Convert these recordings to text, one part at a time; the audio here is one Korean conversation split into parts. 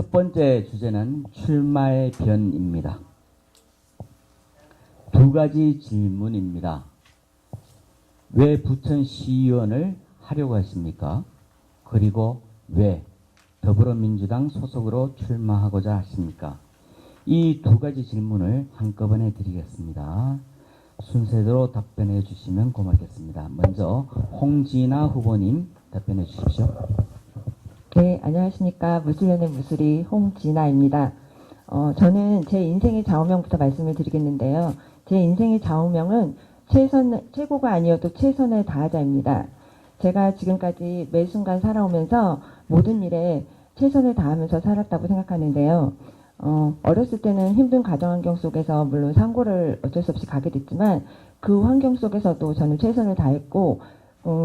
첫 번째 주제는 출마의 변입니다. 두 가지 질문입니다. 왜 부천시의원을 하려고 하십니까? 그리고 왜 더불어민주당 소속으로 출마하고자 하십니까? 이 두 가지 질문을 한꺼번에 드리겠습니다. 순서대로 답변해 주시면 고맙겠습니다. 먼저 홍진아 후보님 답변해 주십시오. 네, 안녕하십니까. 무술연의 무술이 홍진아입니다. 저는 제 인생의 좌우명부터 말씀을 드리겠는데요. 제 인생의 좌우명은 최고가 아니어도 최선을 다하자입니다. 제가 지금까지 매 순간 살아오면서 모든 일에 최선을 다하면서 살았다고 생각하는데요. 어렸을 때는 힘든 가정 환경 속에서 물론 상고를 어쩔 수 없이 가게 됐지만 그 환경 속에서도 저는 최선을 다했고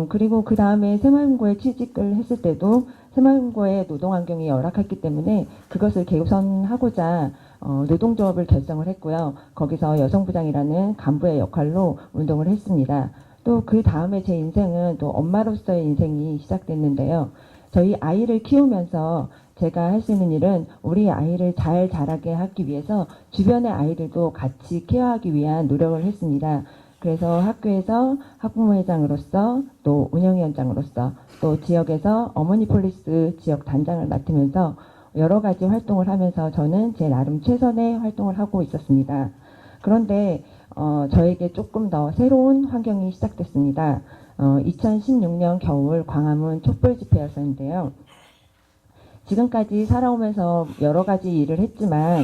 그리고 그 다음에 새마을금고에 취직을 했을 때도 새마을금고의 노동 환경이 열악했기 때문에 그것을 개선하고자 노동조합을 결성을 했고요. 거기서 여성부장이라는 간부의 역할로 운동을 했습니다. 또 그 다음에 제 인생은 또 엄마로서의 인생이 시작됐는데요. 저희 아이를 키우면서 제가 할 수 있는 일은 우리 아이를 잘 자라게 하기 위해서 주변의 아이들도 같이 케어하기 위한 노력을 했습니다. 그래서 학교에서 학부모회장으로서 또 운영위원장으로서 또 지역에서 어머니 폴리스 지역 단장을 맡으면서 여러 가지 활동을 하면서 저는 제 나름 최선의 활동을 하고 있었습니다. 그런데 저에게 조금 더 새로운 환경이 시작됐습니다. 2016년 겨울 광화문 촛불 집회였었는데요. 지금까지 살아오면서 여러 가지 일을 했지만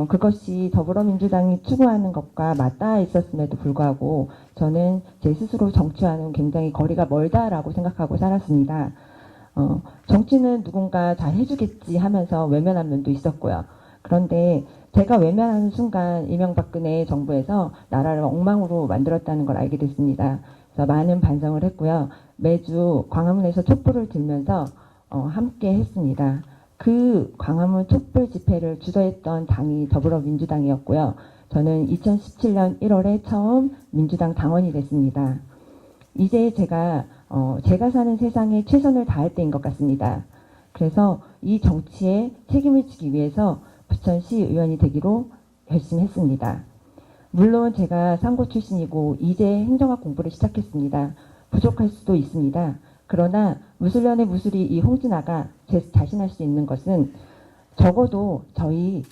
그것이 더불어민주당이 추구하는 것과 맞닿아 있었음에도 불구하고 저는 제 스스로 정치와는 굉장히 거리가 멀다라고 생각하고 살았습니다. 정치는 누군가 잘 해주겠지 하면서 외면한 면도 있었고요. 그런데 제가 외면하는 순간 이명박근혜 정부에서 나라를 엉망으로 만들었다는 걸 알게 됐습니다. 그래서 많은 반성을 했고요. 매주 광화문에서 촛불을 들면서 함께 했습니다. 그 광화문 촛불 집회를 주도했던 당이 더불어민주당이었고요. 저는 2017년 1월에 처음 민주당 당원이 됐습니다. 이제 제가 사는 세상에 최선을 다할 때인 것 같습니다. 그래서 이 정치에 책임을 지기 위해서 부천시 의원이 되기로 결심했습니다. 물론 제가 상고 출신이고 이제 행정학 공부를 시작했습니다. 부족할 수도 있습니다. 그러나 무술연의 무술이 이 홍진아가 자신할 수 있는 것은 적어도 저희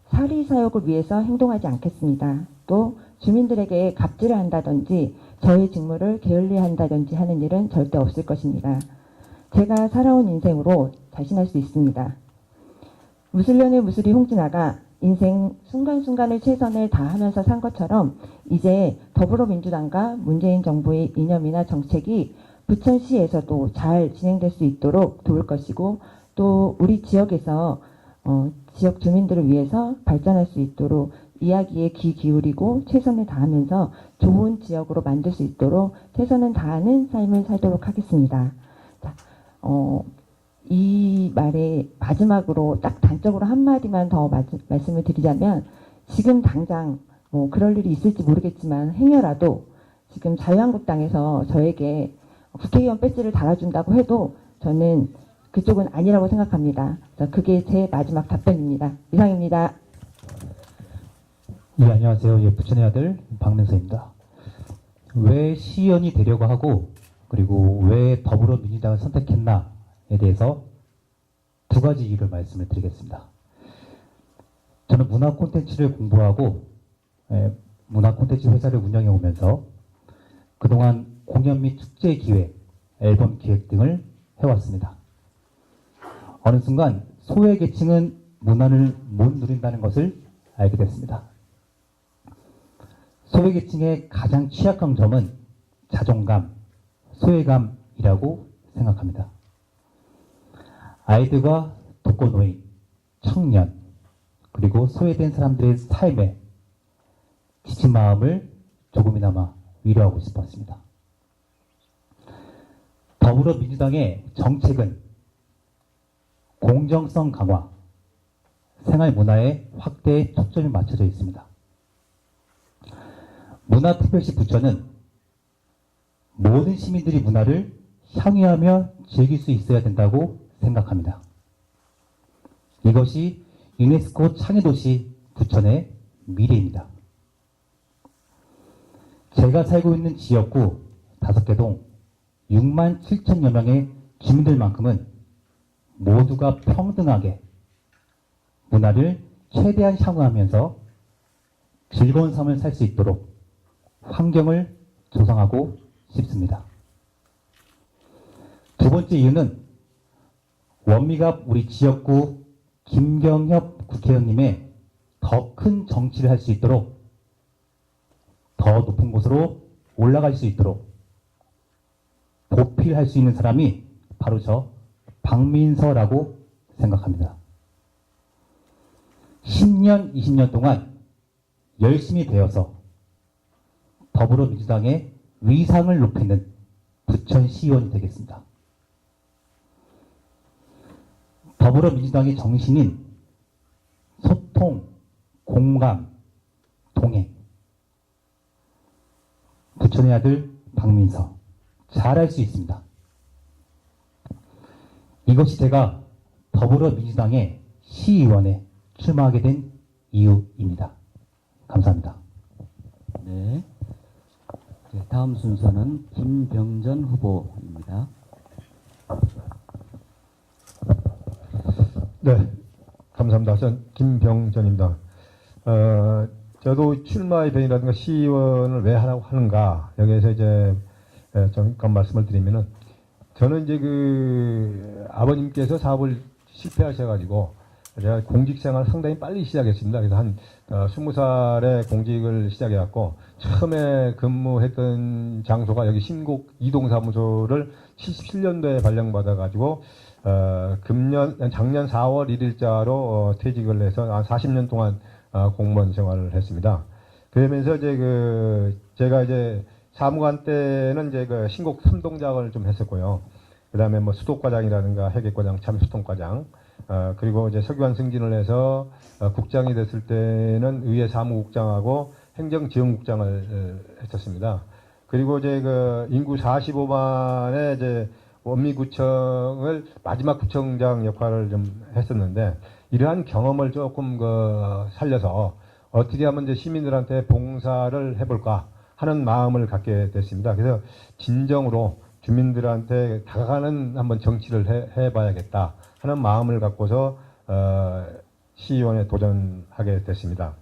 사리사욕을 위해서 행동하지 않겠습니다. 또 주민들에게 갑질을 한다든지 저의 직무를 게을리한다든지 하는 일은 절대 없을 것입니다. 제가 살아온 인생으로 자신할 수 있습니다. 무술연의 무술이 홍진아가 인생 순간순간을 최선을 다하면서 산 것처럼 이제 더불어민주당과 문재인 정부의 이념이나 정책이 부천시에서도 잘 진행될 수 있도록 도울 것이고 또 우리 지역에서 지역 주민들을 위해서 발전할 수 있도록 이야기에 귀 기울이고 최선을 다하면서 좋은 지역으로 만들 수 있도록 최선을 다하는 삶을 살도록 하겠습니다. 자, 이 말에 마지막으로 딱 단적으로 한마디만 더 말씀을 드리자면 지금 당장 뭐 그럴 일이 있을지 모르겠지만 행여라도 지금 자유한국당에서 저에게 국회의원 배지를 달아준다고 해도 저는 그쪽은 아니라고 생각합니다. 그래서 그게 제 마지막 답변입니다. 이상입니다. 예, 안녕하세요. 예, 부천의 아들 박명서입니다. 왜 시의원이 되려고 하고 그리고 왜 더불어민주당을 선택했나에 대해서 두 가지 이유를 말씀을 드리겠습니다. 저는 문화 콘텐츠를 공부하고 문화 콘텐츠 회사를 운영해 오면서 그동안 공연 및 축제 기획, 앨범 기획 등을 해왔습니다. 어느 순간 소외계층은 문화를 못 누린다는 것을 알게 됐습니다. 소외계층의 가장 취약한 점은 자존감, 소외감이라고 생각합니다. 아이들과 독거노인, 청년, 그리고 소외된 사람들의 삶에 지친 마음을 조금이나마 위로하고 싶었습니다. 더불어민주당의 정책은 공정성 강화, 생활문화의 확대에 초점이 맞춰져 있습니다. 문화특별시 부천은 모든 시민들이 문화를 향유하며 즐길 수 있어야 된다고 생각합니다. 이것이 유네스코 창의도시 부천의 미래입니다. 제가 살고 있는 지역구 5개 동 6만 7천여 명의 주민들만큼은 모두가 평등하게 문화를 최대한 향유하면서 즐거운 삶을 살 수 있도록 환경을 조성하고 싶습니다. 두 번째 이유는 원미갑 우리 지역구 김경협 국회의원님의 더 큰 정치를 할 수 있도록 더 높은 곳으로 올라갈 수 있도록 보필할 수 있는 사람이 바로 저 박민서라고 생각합니다. 10년, 20년 동안 열심히 배워서 더불어민주당의 위상을 높이는 부천시의원이 되겠습니다. 더불어민주당의 정신인 소통, 공감, 동행. 부천의 아들 박민서. 잘할 수 있습니다. 이것이 제가 더불어민주당의 시의원에 출마하게 된 이유입니다. 감사합니다. 네. 다음 순서는 김병전 후보입니다. 네, 감사합니다. 전 김병전입니다. 저도 출마의 변이라든가 시의원을 왜 하라고 하는가, 여기에서 이제 잠깐 말씀을 드리면은, 저는 이제 아버님께서 사업을 실패하셔가지고, 제가 공직 생활을 상당히 빨리 시작했습니다. 그래서 한 20살에 공직을 시작해갖고, 처음에 근무했던 장소가 여기 신곡 이동사무소를 77년도에 발령받아가지고, 작년 4월 1일자로 퇴직을 해서 한 40년 동안 공무원 생활을 했습니다. 그러면서 이제 제가 이제 사무관 때는 이제 신곡 3동작을 좀 했었고요. 그 다음에 뭐 수도과장이라든가 회계과장, 참수통과장, 그리고 이제 서기관 승진을 해서 국장이 됐을 때는 의회 사무국장하고 행정지원국장을 했었습니다. 그리고 이제 인구 45만의 이제 원미구청을 마지막 구청장 역할을 좀 했었는데, 이러한 경험을 조금 살려서 어떻게 하면 이제 시민들한테 봉사를 해볼까 하는 마음을 갖게 됐습니다. 그래서 진정으로 주민들한테 다가가는 한번 정치를 해봐야겠다 하는 마음을 갖고서 시의원에 도전하게 됐습니다.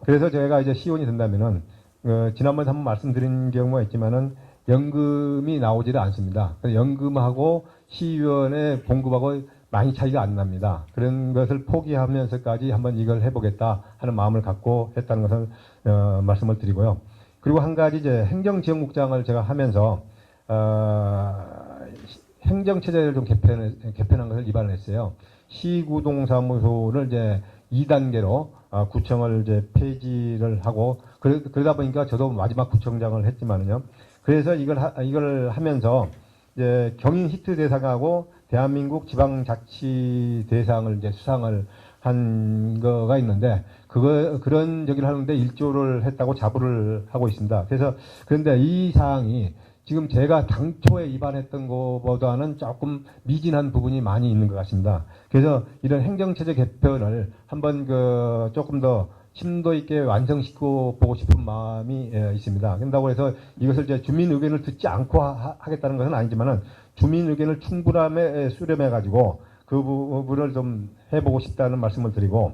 그래서 제가 이제 시의원이 된다면은 지난번에 한번 말씀드린 경우가 있지만은 연금이 나오지를 않습니다. 연금하고 시의원의 봉급하고 많이 차이가 안 납니다. 그런 것을 포기하면서까지 한번 이걸 해보겠다 하는 마음을 갖고 했다는 것을 말씀을 드리고요. 그리고 한 가지 이제 행정지원국장을 제가 하면서 행정체제를 좀 개편한 것을 입안을 했어요. 시구동사무소를 이제 2단계로 구청을 이제 폐지를 하고, 그러다 보니까 저도 마지막 구청장을 했지만은요. 그래서 이걸 하면서 이제 경인 히트 대상하고 대한민국 지방자치 대상을 이제 수상을 한 거가 있는데, 그런 저기를 하는데 1조를 했다고 자부를 하고 있습니다. 그런데 이 사항이 지금 제가 당초에 입안했던 것보다는 조금 미진한 부분이 많이 있는 것 같습니다. 그래서 이런 행정체제 개편을 한번 조금 더 심도 있게 완성시켜 보고 싶은 마음이 있습니다. 그런다고 해서 이것을 이제 주민 의견을 듣지 않고 하겠다는 것은 아니지만은, 주민 의견을 충분함에 수렴해 가지고 그 부분을 좀 해보고 싶다는 말씀을 드리고,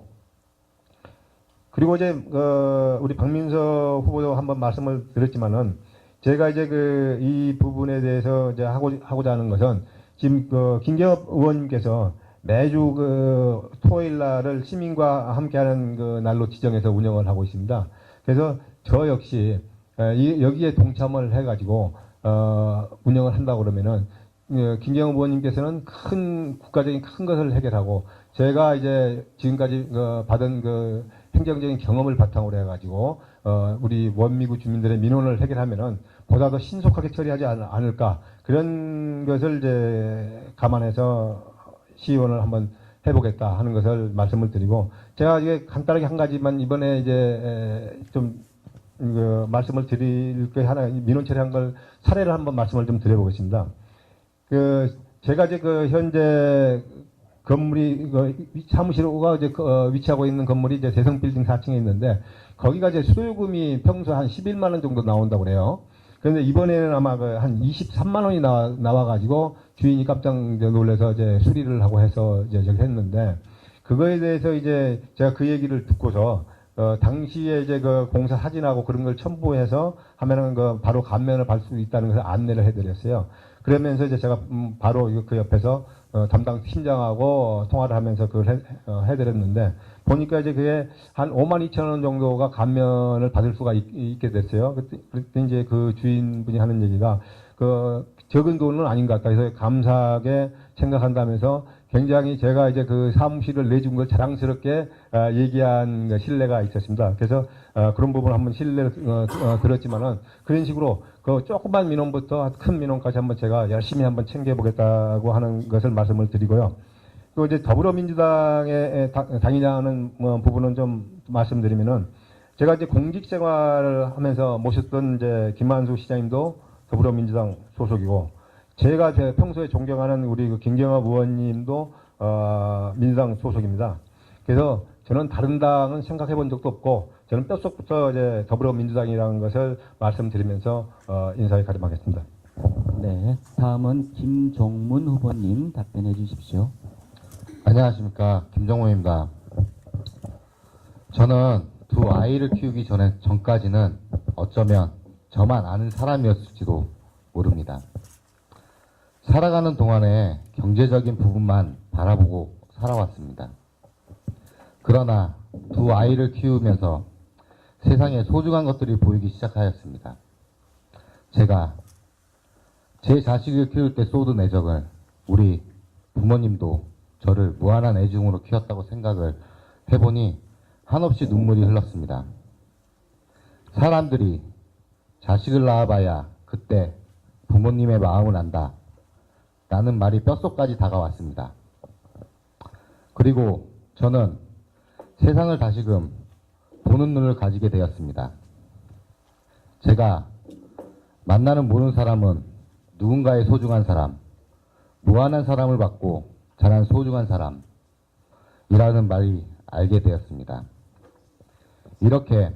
그리고 이제 우리 박민서 후보도 한번 말씀을 드렸지만은, 제가 이제 이 부분에 대해서 이제 하고자 하는 것은, 지금 김경엽 의원님께서 매주 토요일 날을 시민과 함께하는 날로 지정해서 운영을 하고 있습니다. 그래서 저 역시 여기에 동참을 해가지고 운영을 한다고 그러면은, 김경엽 의원님께서는 국가적인 큰 것을 해결하고, 제가 이제 지금까지 받은 행정적인 경험을 바탕으로 해가지고 우리 원미구 주민들의 민원을 해결하면은 보다 더 신속하게 처리하지 않을까, 그런 것을 이제 감안해서 시의원을 한번 해보겠다 하는 것을 말씀을 드리고, 제가 이게 간단하게 한 가지만 이번에 이제 좀 말씀을 드릴 게 하나, 민원 처리한 걸 사례를 한번 말씀을 좀 드려보겠습니다. 제가 이제 현재 건물이 사무실가 이제 위치하고 있는 건물이 이제 대성빌딩 4층에 있는데 거기가 이제 수요금이 평소 한 11만 원 정도 나온다고 그래요. 그런데 이번에는 아마 한 23만 원이 나와가지고 주인이 깜짝 놀라서 이제 수리를 하고 해서 이제 저기 했는데 그거에 대해서 이제 제가 그 얘기를 듣고서 당시에 이제 그 공사 사진하고 그런 걸 첨부해서 하면은 바로 감면을 받을 수 있다는 것을 안내를 해드렸어요. 그러면서 이제 제가 바로 그 옆에서 담당 팀장하고 통화를 하면서 그걸 해드렸는데 보니까 이제 그게 한 5만 2천 원 정도가 감면을 받을 수가 있게 됐어요. 그때 이제 그 주인분이 하는 얘기가 적은 돈은 아닌 것 같다. 그래서 감사하게 생각한다면서 굉장히 제가 이제 그 사무실을 내준 걸 자랑스럽게 얘기한 신뢰가 있었습니다. 그래서 그런 부분 한번 신뢰를 들었지만은 그런 식으로 그 조그만 민원부터 큰 민원까지 한번 제가 열심히 한번 챙겨보겠다고 하는 것을 말씀을 드리고요. 또 이제 더불어민주당의 당이냐는 부분은 좀 말씀드리면은 제가 이제 공직 생활을 하면서 모셨던 이제 김만수 시장님도 더불어민주당 소속이고 제가 평소에 존경하는 우리 그 김경엽 의원님도 민주당 소속입니다. 그래서 저는 다른 당은 생각해 본 적도 없고 저는 뼛속부터 이제 더불어민주당이라는 것을 말씀드리면서 인사에 가림하겠습니다. 네, 다음은 김종문 후보님 답변해 주십시오. 안녕하십니까, 김정호입니다. 저는 두 아이를 키우기 전까지는 어쩌면 저만 아는 사람이었을지도 모릅니다. 살아가는 동안에 경제적인 부분만 바라보고 살아왔습니다. 그러나 두 아이를 키우면서 세상에 소중한 것들이 보이기 시작하였습니다. 제가 제 자식을 키울 때 쏟은 애정을 우리 부모님도 저를 무한한 애증으로 키웠다고 생각을 해보니 한없이 눈물이 흘렀습니다. 사람들이 자식을 낳아봐야 그때 부모님의 마음을 안다. 라는 말이 뼛속까지 다가왔습니다. 그리고 저는 세상을 다시금 보는 눈을 가지게 되었습니다. 제가 만나는 모든 사람은 누군가의 소중한 사람, 무한한 사랑을 받고 자란 소중한 사람이라는 말이 알게 되었습니다. 이렇게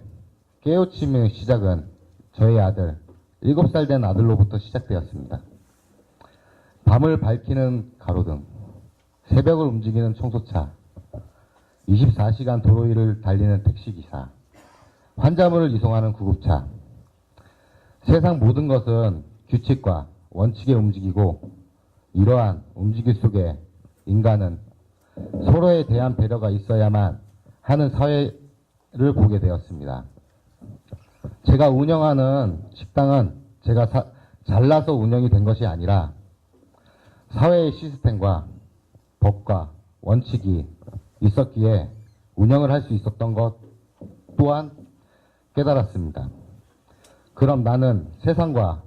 깨우침의 시작은 저희 아들, 7살 된 아들로부터 시작되었습니다. 밤을 밝히는 가로등, 새벽을 움직이는 청소차, 24시간 도로 위를 달리는 택시기사, 환자물을 이송하는 구급차. 세상 모든 것은 규칙과 원칙에 움직이고 이러한 움직임 속에 인간은 서로에 대한 배려가 있어야만 하는 사회를 보게 되었습니다. 제가 운영하는 식당은 제가 잘나서 운영이 된 것이 아니라 사회의 시스템과 법과 원칙이 있었기에 운영을 할 수 있었던 것 또한 깨달았습니다. 그럼 나는 세상과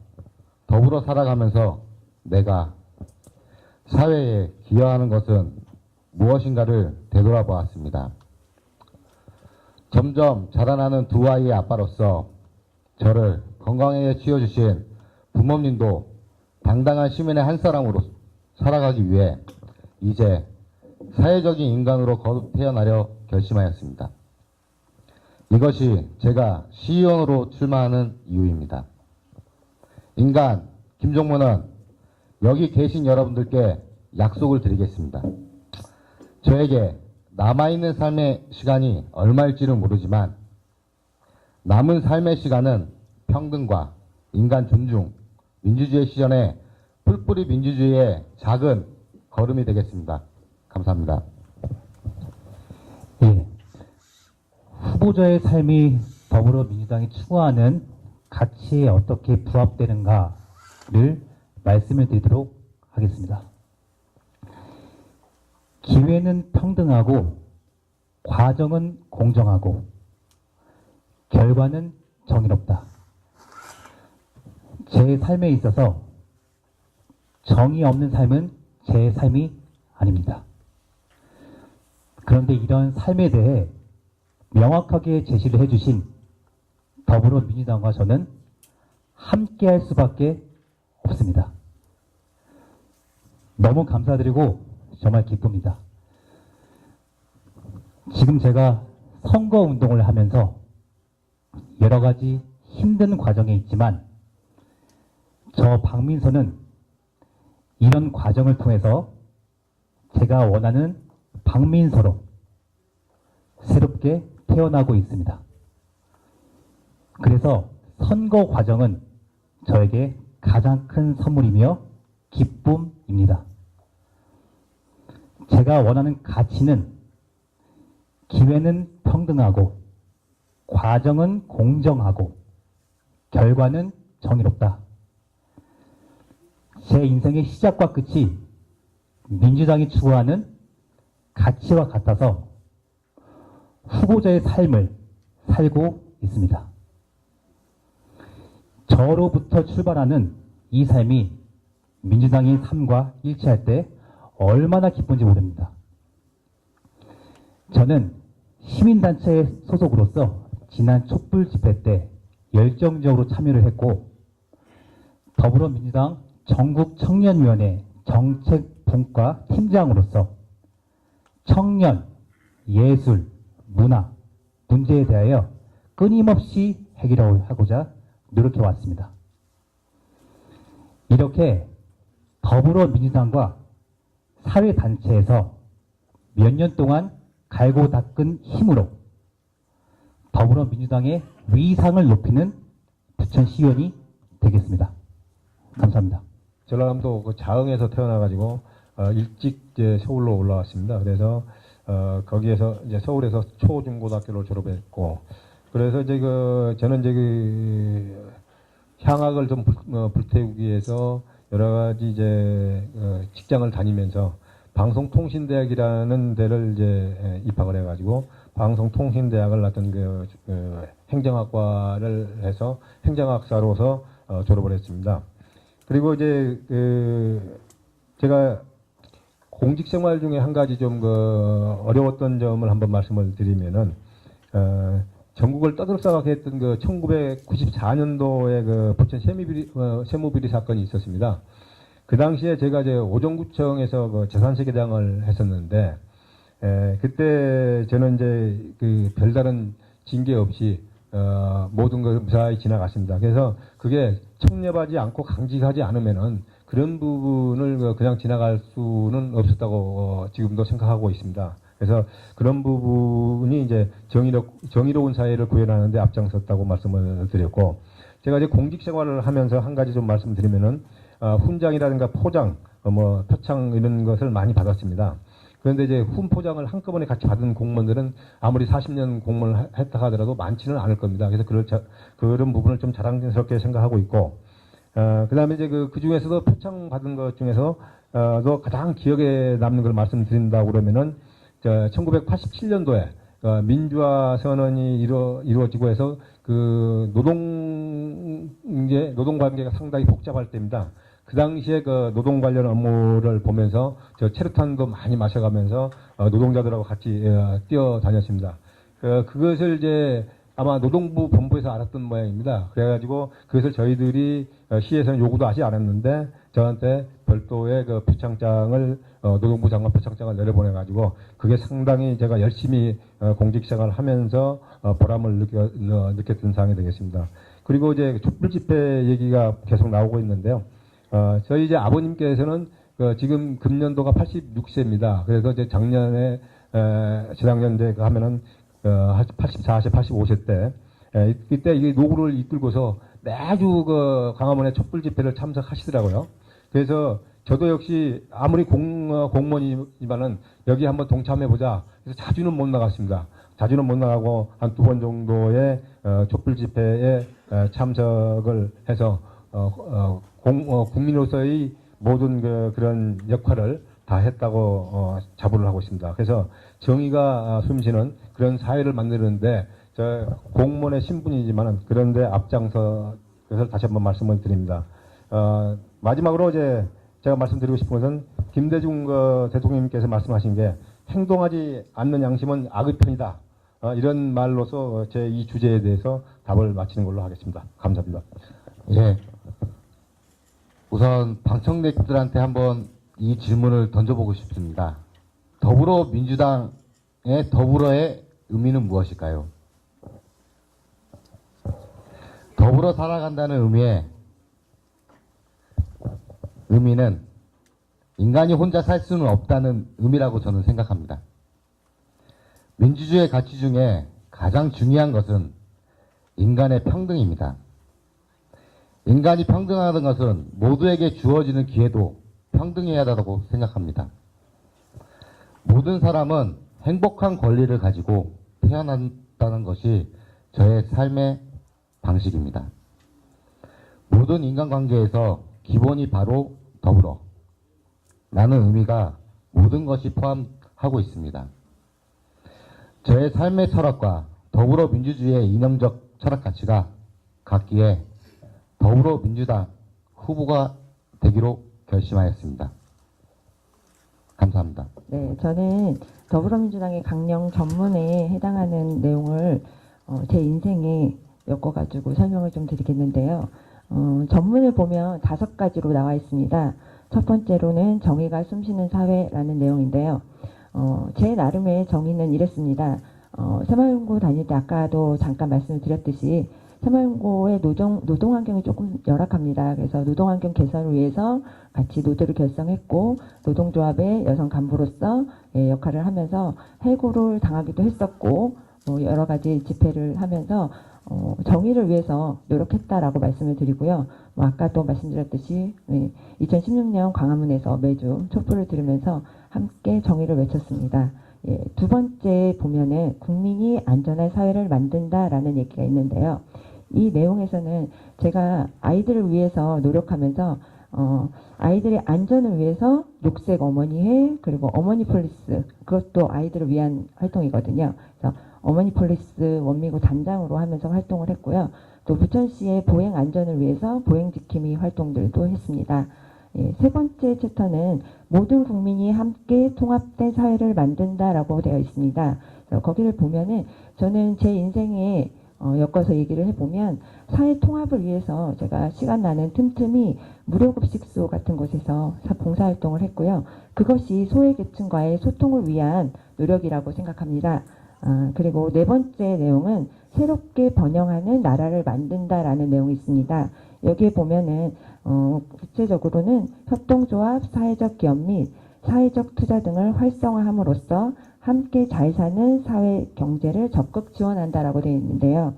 더불어 살아가면서 내가 사회에 기여하는 것은 무엇인가를 되돌아보았습니다. 점점 자라나는 두 아이의 아빠로서 저를 건강하게 키워주신 부모님도 당당한 시민의 한 사람으로 살아가기 위해 이제 사회적인 인간으로 거듭 태어나려 결심하였습니다. 이것이 제가 시의원으로 출마하는 이유입니다. 인간 김종문은 여기 계신 여러분들께 약속을 드리겠습니다. 저에게 남아있는 삶의 시간이 얼마일지는 모르지만 남은 삶의 시간은 평등과 인간 존중, 민주주의 실현에 풀뿌리 민주주의의 작은 걸음이 되겠습니다. 감사합니다. 예. 후보자의 삶이 더불어민주당이 추구하는 가치에 어떻게 부합되는가를 말씀을 드리도록 하겠습니다. 기회는 평등하고 과정은 공정하고 결과는 정의롭다. 제 삶에 있어서 정의 없는 삶은 제 삶이 아닙니다. 그런데 이런 삶에 대해 명확하게 제시를 해주신 더불어민주당과 저는 함께할 수밖에 없습니다. 너무 감사드리고 정말 기쁩니다. 지금 제가 선거 운동을 하면서 여러 가지 힘든 과정에 있지만 저 박민서는 이런 과정을 통해서 제가 원하는 박민서로 새롭게 태어나고 있습니다. 그래서 선거 과정은 저에게 가장 큰 선물이며 기쁨입니다. 제가 원하는 가치는 기회는 평등하고 과정은 공정하고 결과는 정의롭다. 제 인생의 시작과 끝이 민주당이 추구하는 가치와 같아서 후보자의 삶을 살고 있습니다. 저로부터 출발하는 이 삶이 민주당의 삶과 일치할 때 얼마나 기쁜지 모릅니다. 저는 시민단체 소속으로서 지난 촛불 집회 때 열정적으로 참여를 했고 더불어민주당 전국청년위원회 정책분과 팀장으로서 청년, 예술, 문화 문제에 대하여 끊임없이 해결하고자 노력해왔습니다. 이렇게 더불어민주당과 사회단체에서 몇 년 동안 갈고 닦은 힘으로 더불어민주당의 위상을 높이는 부천시의원이 되겠습니다. 감사합니다. 전라남도 그 자흥에서 태어나가지고 일찍 이제 서울로 올라왔습니다. 그래서 거기에서 이제 서울에서 초중고등학교를 졸업했고, 그래서 이제 저는 이제 향학을 좀 불태우기 위해서 여러 가지 이제 직장을 다니면서 방송통신대학이라는 데를 이제 입학을 해가지고 방송통신대학을 어떤 행정학과를 해서 행정학사로서 졸업을 했습니다. 그리고 이제 제가 공직 생활 중에 한 가지 좀 어려웠던 점을 한번 말씀을 드리면은 전국을 떠들썩하게 했던 1994년도에 부천 세무비리 사건이 있었습니다. 그 당시에 제가 이제 오정구청에서 재산세계장을 했었는데, 그때 저는 이제 별다른 징계 없이 모든 걸 무사히 지나갔습니다. 그래서 그게 청렴하지 않고 강직하지 않으면은 그런 부분을 그냥 지나갈 수는 없었다고 지금도 생각하고 있습니다. 그래서 그런 부분이 이제 정의로운 사회를 구현하는데 앞장섰다고 말씀을 드렸고, 제가 이제 공직 생활을 하면서 한 가지 좀 말씀드리면은 훈장이라든가 포장, 표창 이런 것을 많이 받았습니다. 그런데 이제 훈포장을 한꺼번에 같이 받은 공무원들은 아무리 40년 공무원을 했다 하더라도 많지는 않을 겁니다. 그래서 그런 부분을 좀 자랑스럽게 생각하고 있고, 그 다음에 이제 그 중에서도 표창 받은 것 중에서 또 가장 기억에 남는 걸 말씀드린다고 그러면은 1987년도에 민주화 선언이 이루어지고 해서 노동관계가 상당히 복잡할 때입니다. 그 당시에 노동 관련 업무를 보면서 체류탄도 많이 마셔가면서 노동자들하고 같이 뛰어다녔습니다. 그것을 이제 아마 노동부 본부에서 알았던 모양입니다. 그래가지고 그것을 저희들이 시에서는 요구도 하지 않았는데 저한테 별도의 표창장을 노동부 장관 표창장을 내려보내가지고 그게 상당히 제가 열심히 공직생활을 하면서 보람을 느꼈던 사항이 되겠습니다. 그리고 이제 촛불 집회 얘기가 계속 나오고 있는데요. 저희 이제 아버님께서는 지금 금년도가 86세입니다. 그래서 이제 작년에 재작년 이제 하면은 84세, 85세 때 이때 이 노구를 이끌고서 매주 광화문에 촛불 집회를 참석하시더라고요. 그래서 저도 역시 아무리 공무원이지만은 여기 한번 동참해보자. 그래서 자주는 못 나갔습니다. 자주는 못 나가고 한 2번 정도의 촛불 집회에 참석을 해서 국민으로서의 모든 그런 역할을 다 했다고 자부를 하고 있습니다. 그래서 정의가 숨쉬는 그런 사회를 만드는데 저 공무원의 신분이지만 그런데 앞장서 그것을 다시 한번 말씀을 드립니다. 마지막으로 이제 제가 말씀드리고 싶은 것은 김대중 대통령님께서 말씀하신 게 행동하지 않는 양심은 악의 편이다. 이런 말로서 제 이 주제에 대해서 답을 마치는 걸로 하겠습니다. 감사합니다. 예. 우선 방청객들한테 한번 이 질문을 던져보고 싶습니다. 더불어민주당 더불어의 의미는 무엇일까요? 더불어 살아간다는 의미의 의미는 인간이 혼자 살 수는 없다는 의미라고 저는 생각합니다. 민주주의 가치 중에 가장 중요한 것은 인간의 평등입니다. 인간이 평등하다는 것은 모두에게 주어지는 기회도 평등해야 한다고 생각합니다. 모든 사람은 행복한 권리를 가지고 태어난다는 것이 저의 삶의 방식입니다. 모든 인간관계에서 기본이 바로 더불어 라는 의미가 모든 것이 포함하고 있습니다. 저의 삶의 철학과 더불어민주주의의 이념적 철학 가치가 같기에 더불어민주당 후보가 되기로 결심하였습니다. 감사합니다. 네, 저는 더불어민주당의 강령 전문에 해당하는 내용을 제 인생에 엮어가지고 설명을 좀 드리겠는데요. 전문을 보면 5가지로 나와 있습니다. 첫 번째로는 정의가 숨쉬는 사회라는 내용인데요. 제 나름의 정의는 이랬습니다. 새마을연구 다닐 때 아까도 잠깐 말씀을 드렸듯이 새마을연구의 노동 환경이 조금 열악합니다. 그래서 노동 환경 개선을 위해서 같이 노조를 결성했고 노동조합의 여성 간부로서 역할을 하면서 해고를 당하기도 했었고 여러 가지 집회를 하면서 정의를 위해서 노력했다라고 말씀을 드리고요. 아까도 말씀드렸듯이 2016년 광화문에서 매주 촛불을 들으면서 함께 정의를 외쳤습니다. 두 번째 보면은 국민이 안전한 사회를 만든다라는 얘기가 있는데요. 이 내용에서는 제가 아이들을 위해서 노력하면서 아이들의 안전을 위해서 녹색 어머니회 그리고 어머니 폴리스 그것도 아이들을 위한 활동이거든요. 그래서 어머니 폴리스 원미구 단장으로 하면서 활동을 했고요. 또 부천시의 보행 안전을 위해서 보행 지킴이 활동들도 했습니다. 세 번째 챕터는 모든 국민이 함께 통합된 사회를 만든다라고 되어 있습니다. 그래서 거기를 보면은 저는 제 인생에 엮어서 얘기를 해보면 사회 통합을 위해서 제가 시간 나는 틈틈이 무료급식소 같은 곳에서 봉사활동을 했고요. 그것이 소외계층과의 소통을 위한 노력이라고 생각합니다. 그리고 네 번째 내용은 새롭게 번영하는 나라를 만든다라는 내용이 있습니다. 여기에 보면은 구체적으로는 협동조합, 사회적 기업 및 사회적 투자 등을 활성화함으로써 함께 잘 사는 사회 경제를 적극 지원한다라고 되어 있는데요.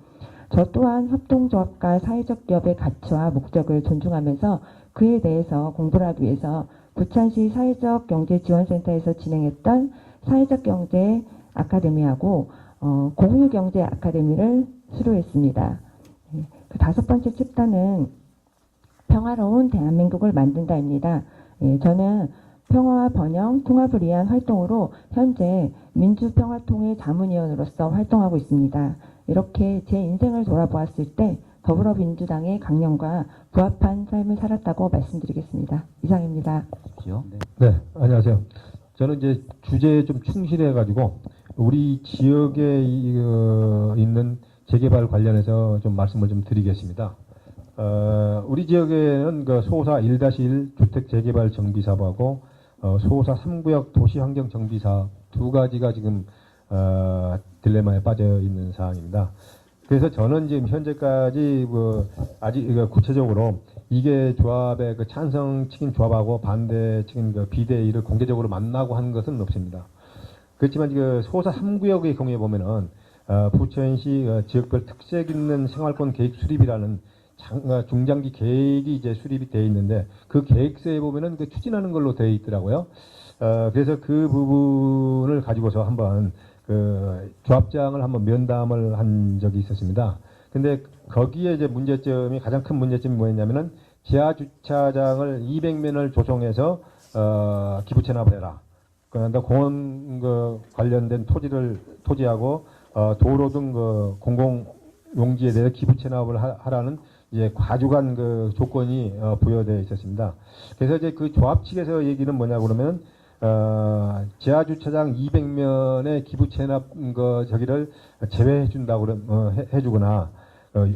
저 또한 협동조합과 사회적 기업의 가치와 목적을 존중하면서 그에 대해서 공부를 하기 위해서 부천시 사회적 경제 지원센터에서 진행했던 사회적 경제 아카데미하고 공유 경제 아카데미를 수료했습니다. 그 5번째 챕터는 평화로운 대한민국을 만든다입니다. 저는 평화와 번영, 통합을 위한 활동으로 현재 민주평화통일 자문위원으로서 활동하고 있습니다. 이렇게 제 인생을 돌아보았을 때 더불어민주당의 강령과 부합한 삶을 살았다고 말씀드리겠습니다. 이상입니다. 네, 안녕하세요. 저는 이제 주제에 좀 충실해가지고 우리 지역에 있는 재개발 관련해서 좀 말씀을 좀 드리겠습니다. 우리 지역에는 그 소사 1-1 주택 재개발 정비사업하고 소사 3구역 도시환경 정비사업 2가지가 지금 딜레마에 빠져 있는 사항입니다. 그래서 저는 지금 현재까지 아직 구체적으로 이게 조합의 그 찬성 측인 조합하고 반대 측인 그 비대위를 공개적으로 만나고 하는 것은 없습니다. 그렇지만 그 소사 3구역의 경우에 보면은 부천시 지역별 특색 있는 생활권 계획 수립이라는 중장기 계획이 이제 수립이 되어 있는데 그 계획서에 보면은 그 추진하는 걸로 되어 있더라고요. 그래서 그 부분을 가지고서 한번 그 조합장을 한번 면담을 한 적이 있었습니다. 근데 거기에 이제 문제점이 가장 큰 문제점이 뭐였냐면은 지하 주차장을 200면을 조성해서 기부 체납을 해라. 그런데 공원 관련된 토지하고 도로 등 공공 용지에 대해 기부 체납을 하라는 이제 과주간 그 조건이 부여되어 있었습니다. 그래서 이제 그 조합 측에서 얘기는 뭐냐 그러면 지하 주차장 200면의 기부 체납 저기를 제외해 준다고 해주거나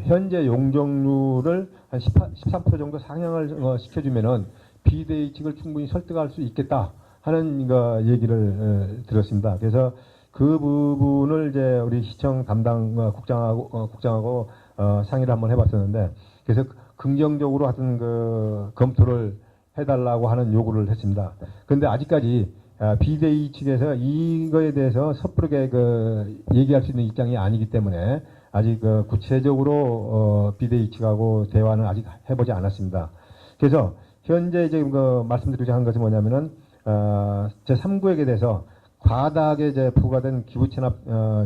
현재 용적률을 한 13% 정도 상향을 시켜주면은 비대위 측을 충분히 설득할 수 있겠다 하는 얘기를 들었습니다. 그래서 그 부분을 이제 우리 시청 담당 국장하고 상의를 한번 해봤었는데, 그래서 긍정적으로 하여튼 그 검토를 해달라고 하는 요구를 했습니다. 그런데 아직까지 비대위 측에서 이거에 대해서 섣부르게 얘기할 수 있는 입장이 아니기 때문에 아직 구체적으로 비대위 측하고 대화는 아직 해보지 않았습니다. 그래서 현재 지금 말씀드리고자 하는 것은 뭐냐면은 제 3구역에 대해서 과다하게 이제 부과된 기부 체납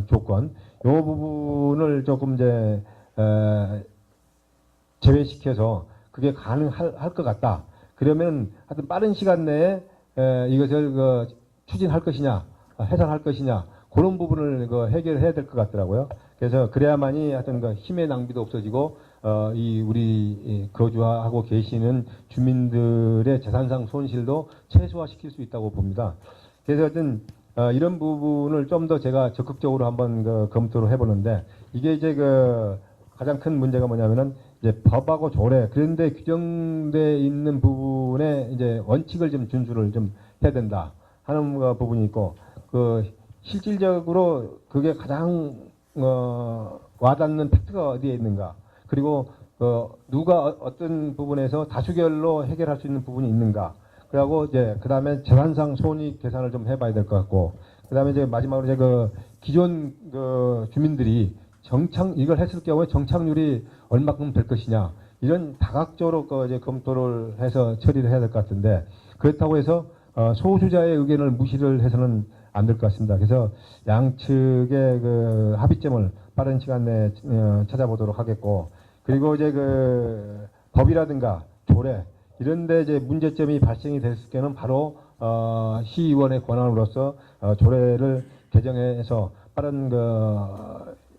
조건, 요 부분을 조금 이제 제외시켜서 그게 가능할 것 같다. 그러면 하여튼 빠른 시간 내에 이것을 추진할 것이냐, 해산할 것이냐, 그런 부분을 해결해야 될 것 같더라고요. 그래서 그래야만이 하여튼 힘의 낭비도 없어지고 우리 거주하고 계시는 주민들의 재산상 손실도 최소화시킬 수 있다고 봅니다. 그래서 하여튼 이런 부분을 좀 더 제가 적극적으로 한번 검토를 해보는데, 이게 이제 가장 큰 문제가 뭐냐면은 이제 법하고 조례, 그런데 규정돼 있는 부분에 이제 원칙을 좀 준수를 좀 해야 된다 하는 부분이 있고, 실질적으로 그게 가장 와닿는 팩트가 어디에 있는가, 그리고 누가 어떤 부분에서 다수결로 해결할 수 있는 부분이 있는가, 그리고 이제 그다음에 재산상 손익 계산을 좀 해봐야 될 것 같고, 그다음에 이제 마지막으로 이제 기존 주민들이 이걸 했을 경우에 정착률이 얼마큼 될 것이냐, 이런 다각적으로 이제 검토를 해서 처리를 해야 될 것 같은데, 그렇다고 해서 소수자의 의견을 무시를 해서는 안 될 것 같습니다. 그래서 양측의 합의점을 빠른 시간 내에 찾아보도록 하겠고, 그리고 이제 법이라든가 조례 이런데 이제 문제점이 발생이 됐을 때는 바로 시의원의 권한으로서 조례를 개정해서 빠른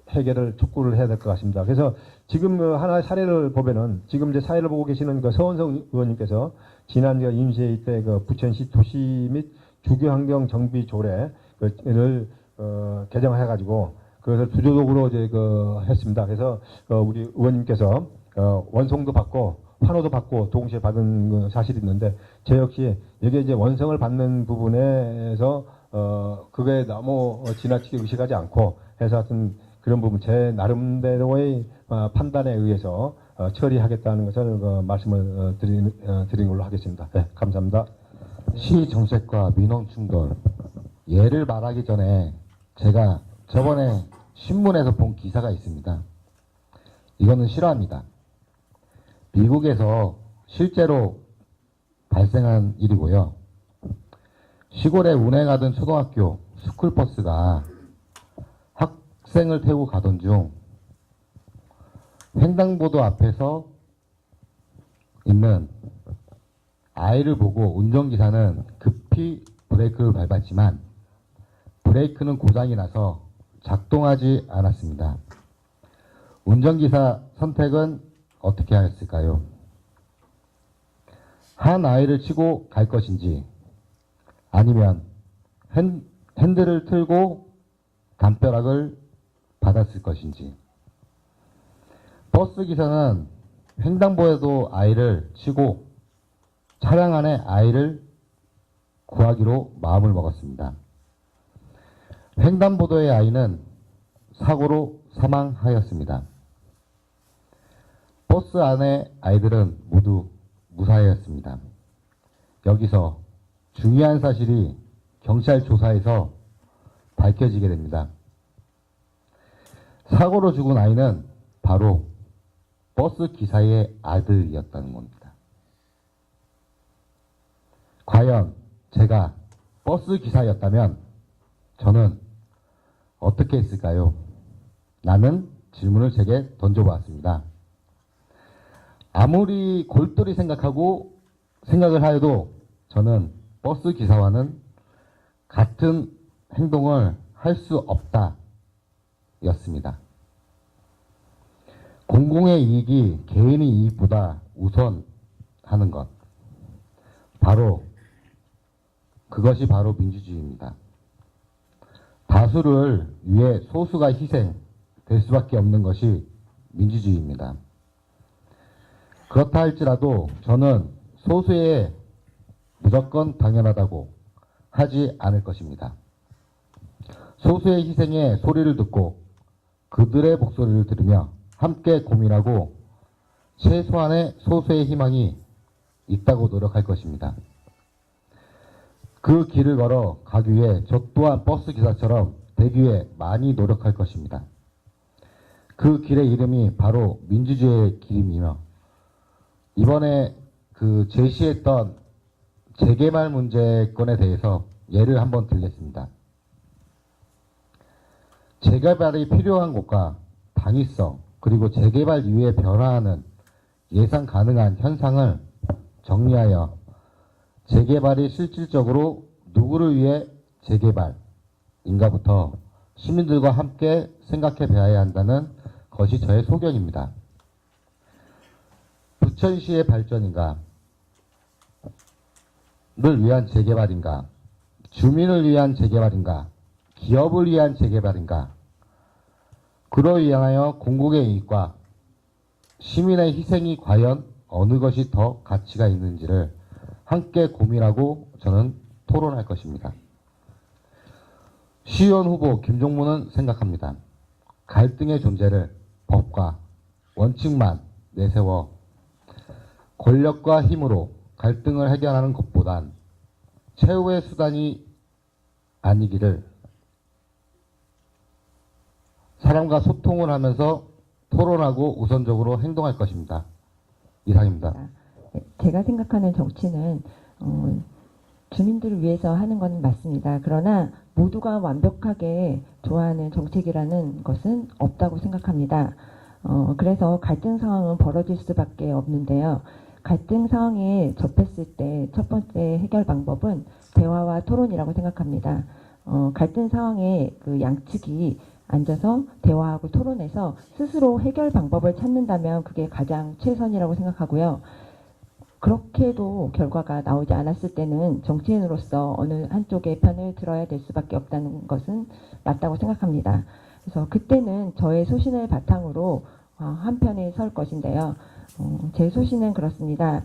해결을 촉구를 해야 될 것 같습니다. 그래서 지금 하나의 사례를 보면은, 지금 이제 사회를 보고 계시는 서원성 의원님께서 지난 임시회의 때 부천시 도시 및 주거환경 정비 조례를 개정해가지고 그것을 구조적으로 이제 했습니다. 그래서 우리 의원님께서 원송도 받고 환호도 받고 동시에 받은 사실이 있는데, 저 역시 이게 이제 원성을 받는 부분에서 그게 너무 지나치게 의식하지 않고 해서 하여튼 그런 부분 제 나름대로의 판단에 의해서 처리하겠다는 것을 말씀을 드린 걸로 하겠습니다. 네, 감사합니다. 시 정책과 민원 충돌. 예를 말하기 전에 제가 저번에 신문에서 본 기사가 있습니다. 이거는 싫어합니다. 미국에서 실제로 발생한 일이고요. 시골에 운행하던 초등학교 스쿨버스가 학생을 태우고 가던 중 횡단보도 앞에서 있는 아이를 보고 운전기사는 급히 브레이크를 밟았지만 브레이크는 고장이 나서 작동하지 않았습니다. 운전기사 선택은 어떻게 하였을까요? 한 아이를 치고 갈 것인지, 아니면 핸들을 틀고 담벼락을 받았을 것인지. 버스 기사는 횡단보도에도 아이를 치고 차량 안에 아이를 구하기로 마음을 먹었습니다. 횡단보도의 아이는 사고로 사망하였습니다. 버스 안의 아이들은 모두 무사하였습니다. 여기서 중요한 사실이 경찰 조사에서 밝혀지게 됩니다. 사고로 죽은 아이는 바로 버스 기사의 아들이었다는 겁니다. 과연 제가 버스 기사였다면 저는 어떻게 했을까요? 라는 질문을 제게 던져보았습니다. 아무리 골똘히 생각을 하여도 저는 버스 기사와는 같은 행동을 할 수 없다 였습니다. 공공의 이익이 개인의 이익보다 우선하는 것, 그것이 바로 민주주의입니다. 다수를 위해 소수가 희생될 수밖에 없는 것이 민주주의입니다. 그렇다 할지라도 저는 소수의 무조건 당연하다고 하지 않을 것입니다. 소수의 희생의 소리를 듣고 그들의 목소리를 들으며 함께 고민하고 최소한의 소수의 희망이 있다고 노력할 것입니다. 그 길을 걸어 가기 위해 저 또한 버스 기사처럼 되기 위해 많이 노력할 것입니다. 그 길의 이름이 바로 민주주의의 길이며 이번에 그 제시했던 재개발 문제건에 대해서 예를 한번 들겠습니다. 재개발이 필요한 곳과 당위성 그리고 재개발 이후에 변화하는 예상 가능한 현상을 정리하여 재개발이 실질적으로 누구를 위해 재개발인가부터 시민들과 함께 생각해 봐야 한다는 것이 저의 소견입니다. 부천시의 발전인가, 를 위한 재개발인가, 주민을 위한 재개발인가, 기업을 위한 재개발인가, 그로 인하여 공공의 이익과 시민의 희생이 과연 어느 것이 더 가치가 있는지를 함께 고민하고 저는 토론할 것입니다. 시의원 후보 김종무는 생각합니다. 갈등의 존재를 법과 원칙만 내세워 권력과 힘으로 갈등을 해결하는 것보단 최후의 수단이 아니기를 사람과 소통을 하면서 토론하고 우선적으로 행동할 것입니다. 이상입니다. 제가 생각하는 정치는 주민들을 위해서 하는 건 맞습니다. 그러나 모두가 완벽하게 좋아하는 정책이라는 것은 없다고 생각합니다. 그래서 갈등 상황은 벌어질 수밖에 없는데요. 갈등 상황에 접했을 때 첫 번째 해결 방법은 대화와 토론이라고 생각합니다. 갈등 상황에 그 양측이 앉아서 대화하고 토론해서 스스로 해결 방법을 찾는다면 그게 가장 최선이라고 생각하고요. 그렇게도 결과가 나오지 않았을 때는 정치인으로서 어느 한쪽의 편을 들어야 될 수밖에 없다는 것은 맞다고 생각합니다. 그래서 그때는 저의 소신을 바탕으로 한편에 설 것인데요. 제 소신은 그렇습니다.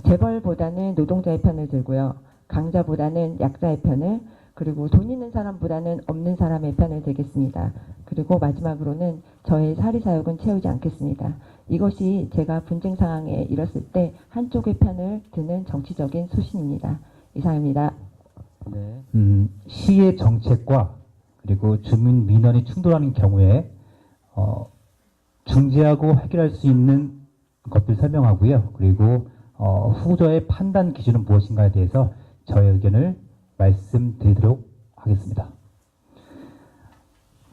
재벌보다는 노동자의 편을 들고요. 강자보다는 약자의 편을, 그리고 돈 있는 사람보다는 없는 사람의 편을 들겠습니다. 그리고 마지막으로는 저의 사리사욕은 채우지 않겠습니다. 이것이 제가 분쟁 상황에 이뤘을 때 한쪽의 편을 드는 정치적인 소신입니다. 이상입니다. 네. 시의 정책과 그리고 주민 민원이 충돌하는 경우에 중재하고 해결할 수 있는 것들 설명하고요. 그리고 후보자의 판단 기준은 무엇인가에 대해서 저의 의견을 말씀드리도록 하겠습니다.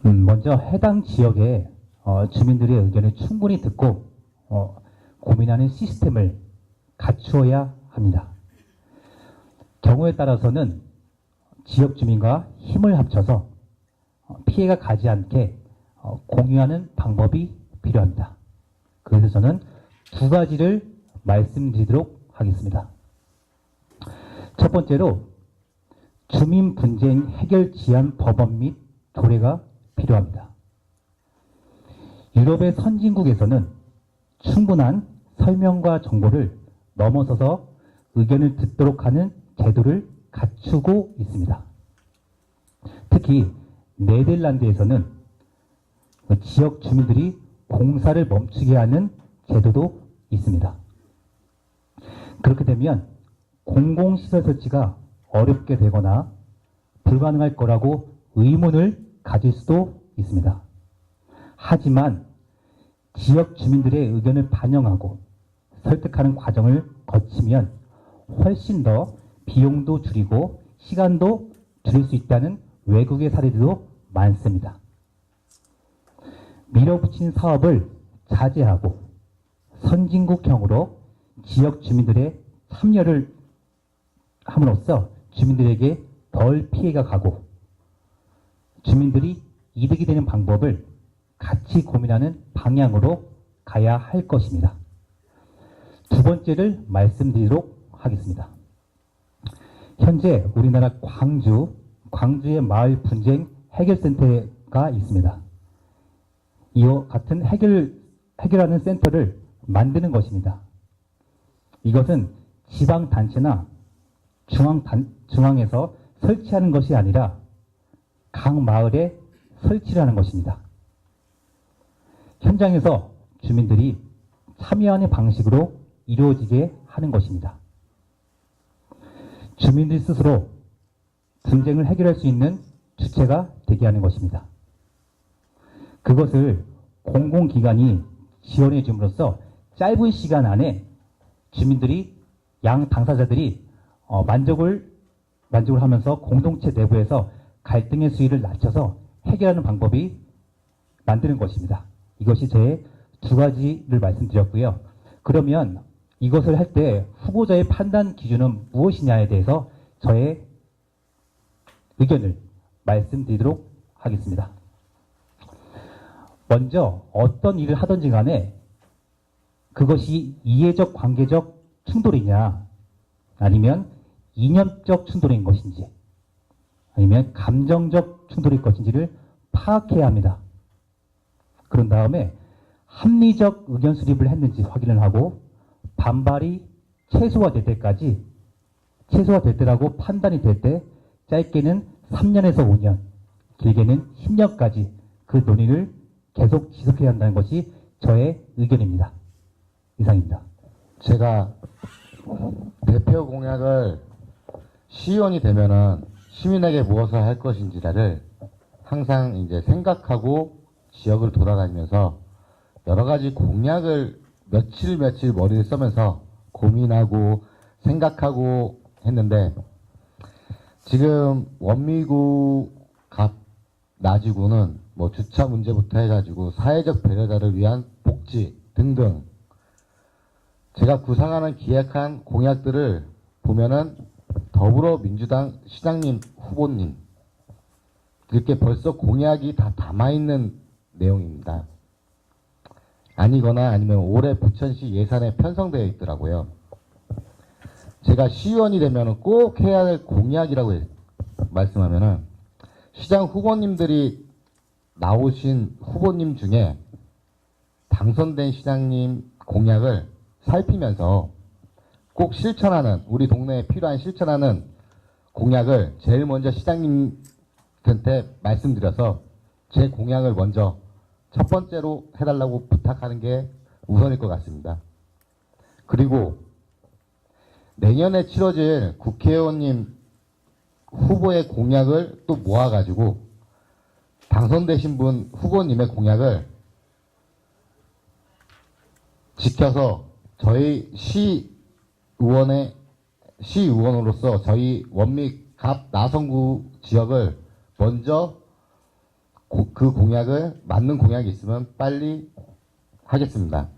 먼저 해당 지역의 주민들의 의견을 충분히 듣고 고민하는 시스템을 갖추어야 합니다. 경우에 따라서는 지역 주민과 힘을 합쳐서 피해가 가지 않게 공유하는 방법이 필요합니다. 그래서 저는 두 가지를 말씀드리도록 하겠습니다. 첫 번째로 주민 분쟁 해결 지안 법원 및 조례가 필요합니다. 유럽의 선진국에서는 충분한 설명과 정보를 넘어서서 의견을 듣도록 하는 제도를 갖추고 있습니다. 특히 네덜란드에서는 지역 주민들이 공사를 멈추게 하는 제도도 있습니다. 그렇게 되면 공공시설 설치가 어렵게 되거나 불가능할 거라고 의문을 가질 수도 있습니다. 하지만 지역 주민들의 의견을 반영하고 설득하는 과정을 거치면 훨씬 더 비용도 줄이고 시간도 줄일 수 있다는 외국의 사례들도 많습니다. 밀어붙인 사업을 자제하고 선진국형으로 지역 주민들의 참여를 함으로써 주민들에게 덜 피해가 가고 주민들이 이득이 되는 방법을 같이 고민하는 방향으로 가야 할 것입니다. 두 번째를 말씀드리도록 하겠습니다. 현재 우리나라 광주의 마을 분쟁 해결센터가 있습니다. 이와 같은 해결하는 센터를 만드는 것입니다. 이것은 지방단체나 중앙에서 설치하는 것이 아니라 각 마을에 설치를 하는 것입니다. 현장에서 주민들이 참여하는 방식으로 이루어지게 하는 것입니다. 주민들 스스로 분쟁을 해결할 수 있는 주체가 되게 하는 것입니다. 그것을 공공기관이 지원해 줌으로써 짧은 시간 안에 주민들이 양 당사자들이 만족을 하면서 공동체 내부에서 갈등의 수위를 낮춰서 해결하는 방법이 만드는 것입니다. 이것이 제 두 가지를 말씀드렸고요. 그러면 이것을 할 때 후보자의 판단 기준은 무엇이냐에 대해서 저의 의견을 말씀드리도록 하겠습니다. 먼저 어떤 일을 하든지 간에 그것이 이해적 관계적 충돌이냐 아니면 이념적 충돌인 것인지 아니면 감정적 충돌일 것인지를 파악해야 합니다. 그런 다음에 합리적 의견 수립을 했는지 확인을 하고 반발이 최소화될 때라고 판단이 될 때 짧게는 3년에서 5년, 길게는 10년까지 그 논의를 계속 지속해야 한다는 것이 저의 의견입니다. 이상입니다. 제가 대표 공약을 시의원이 되면은 시민에게 무엇을 할 것인지를 항상 이제 생각하고 지역을 돌아다니면서 여러 가지 공약을 며칠 머리를 써면서 고민하고 생각하고 했는데 지금 원미구 갑 나지구는 뭐 주차 문제부터 해가지고 사회적 배려자를 위한 복지 등등 제가 구상하는 기획한 공약들을 보면은 더불어민주당 시장님 후보님 이렇게 벌써 공약이 다 담아있는 내용입니다. 아니거나 아니면 올해 부천시 예산에 편성되어 있더라고요. 제가 시의원이 되면 꼭 해야 할 공약이라고 말씀하면은 시장 후보님들이 나오신 후보님 중에 당선된 시장님 공약을 살피면서 꼭 실천하는 우리 동네에 필요한 실천하는 공약을 제일 먼저 시장님한테 말씀드려서 제 공약을 먼저 첫 번째로 해달라고 부탁하는 게 우선일 것 같습니다. 그리고 내년에 치러질 국회의원님 후보의 공약을 또 모아가지고 당선되신 분 후보님의 공약을 지켜서 저희 시의원으로서 저희 원미갑 나성구 지역을 먼저 그 공약을 맞는 공약이 있으면 빨리 하겠습니다.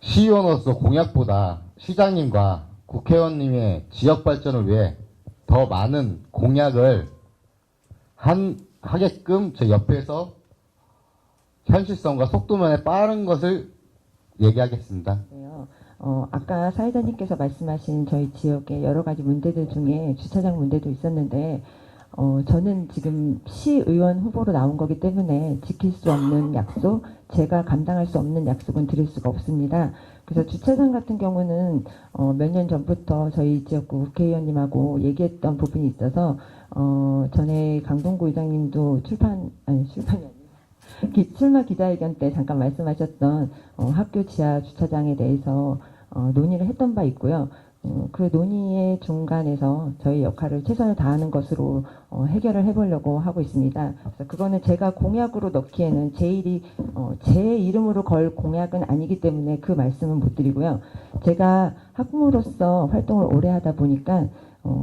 시의원으로서 공약보다 시장님과 국회의원님의 지역 발전을 위해 더 많은 공약을 하게끔 저 옆에서 현실성과 속도면에 빠른 것을 얘기하겠습니다. 아까 사회자님께서 말씀하신 저희 지역의 여러 가지 문제들 중에 주차장 문제도 있었는데 저는 지금 시의원 후보로 나온 거기 때문에 지킬 수 없는 약속, 제가 감당할 수 없는 약속은 드릴 수가 없습니다. 그래서 주차장 같은 경우는 몇 년 전부터 저희 지역구 국회의원님하고 얘기했던 부분이 있어서 전에 강동구 의장님도 출마 기자회견 때 잠깐 말씀하셨던 학교 지하 주차장에 대해서 논의를 했던 바 있고요. 그 논의의 중간에서 저희 역할을 최선을 다하는 것으로 해결을 해보려고 하고 있습니다. 그래서 그거는 제가 공약으로 넣기에는 제 이름으로 걸 공약은 아니기 때문에 그 말씀은 못 드리고요. 제가 학부모로서 활동을 오래 하다 보니까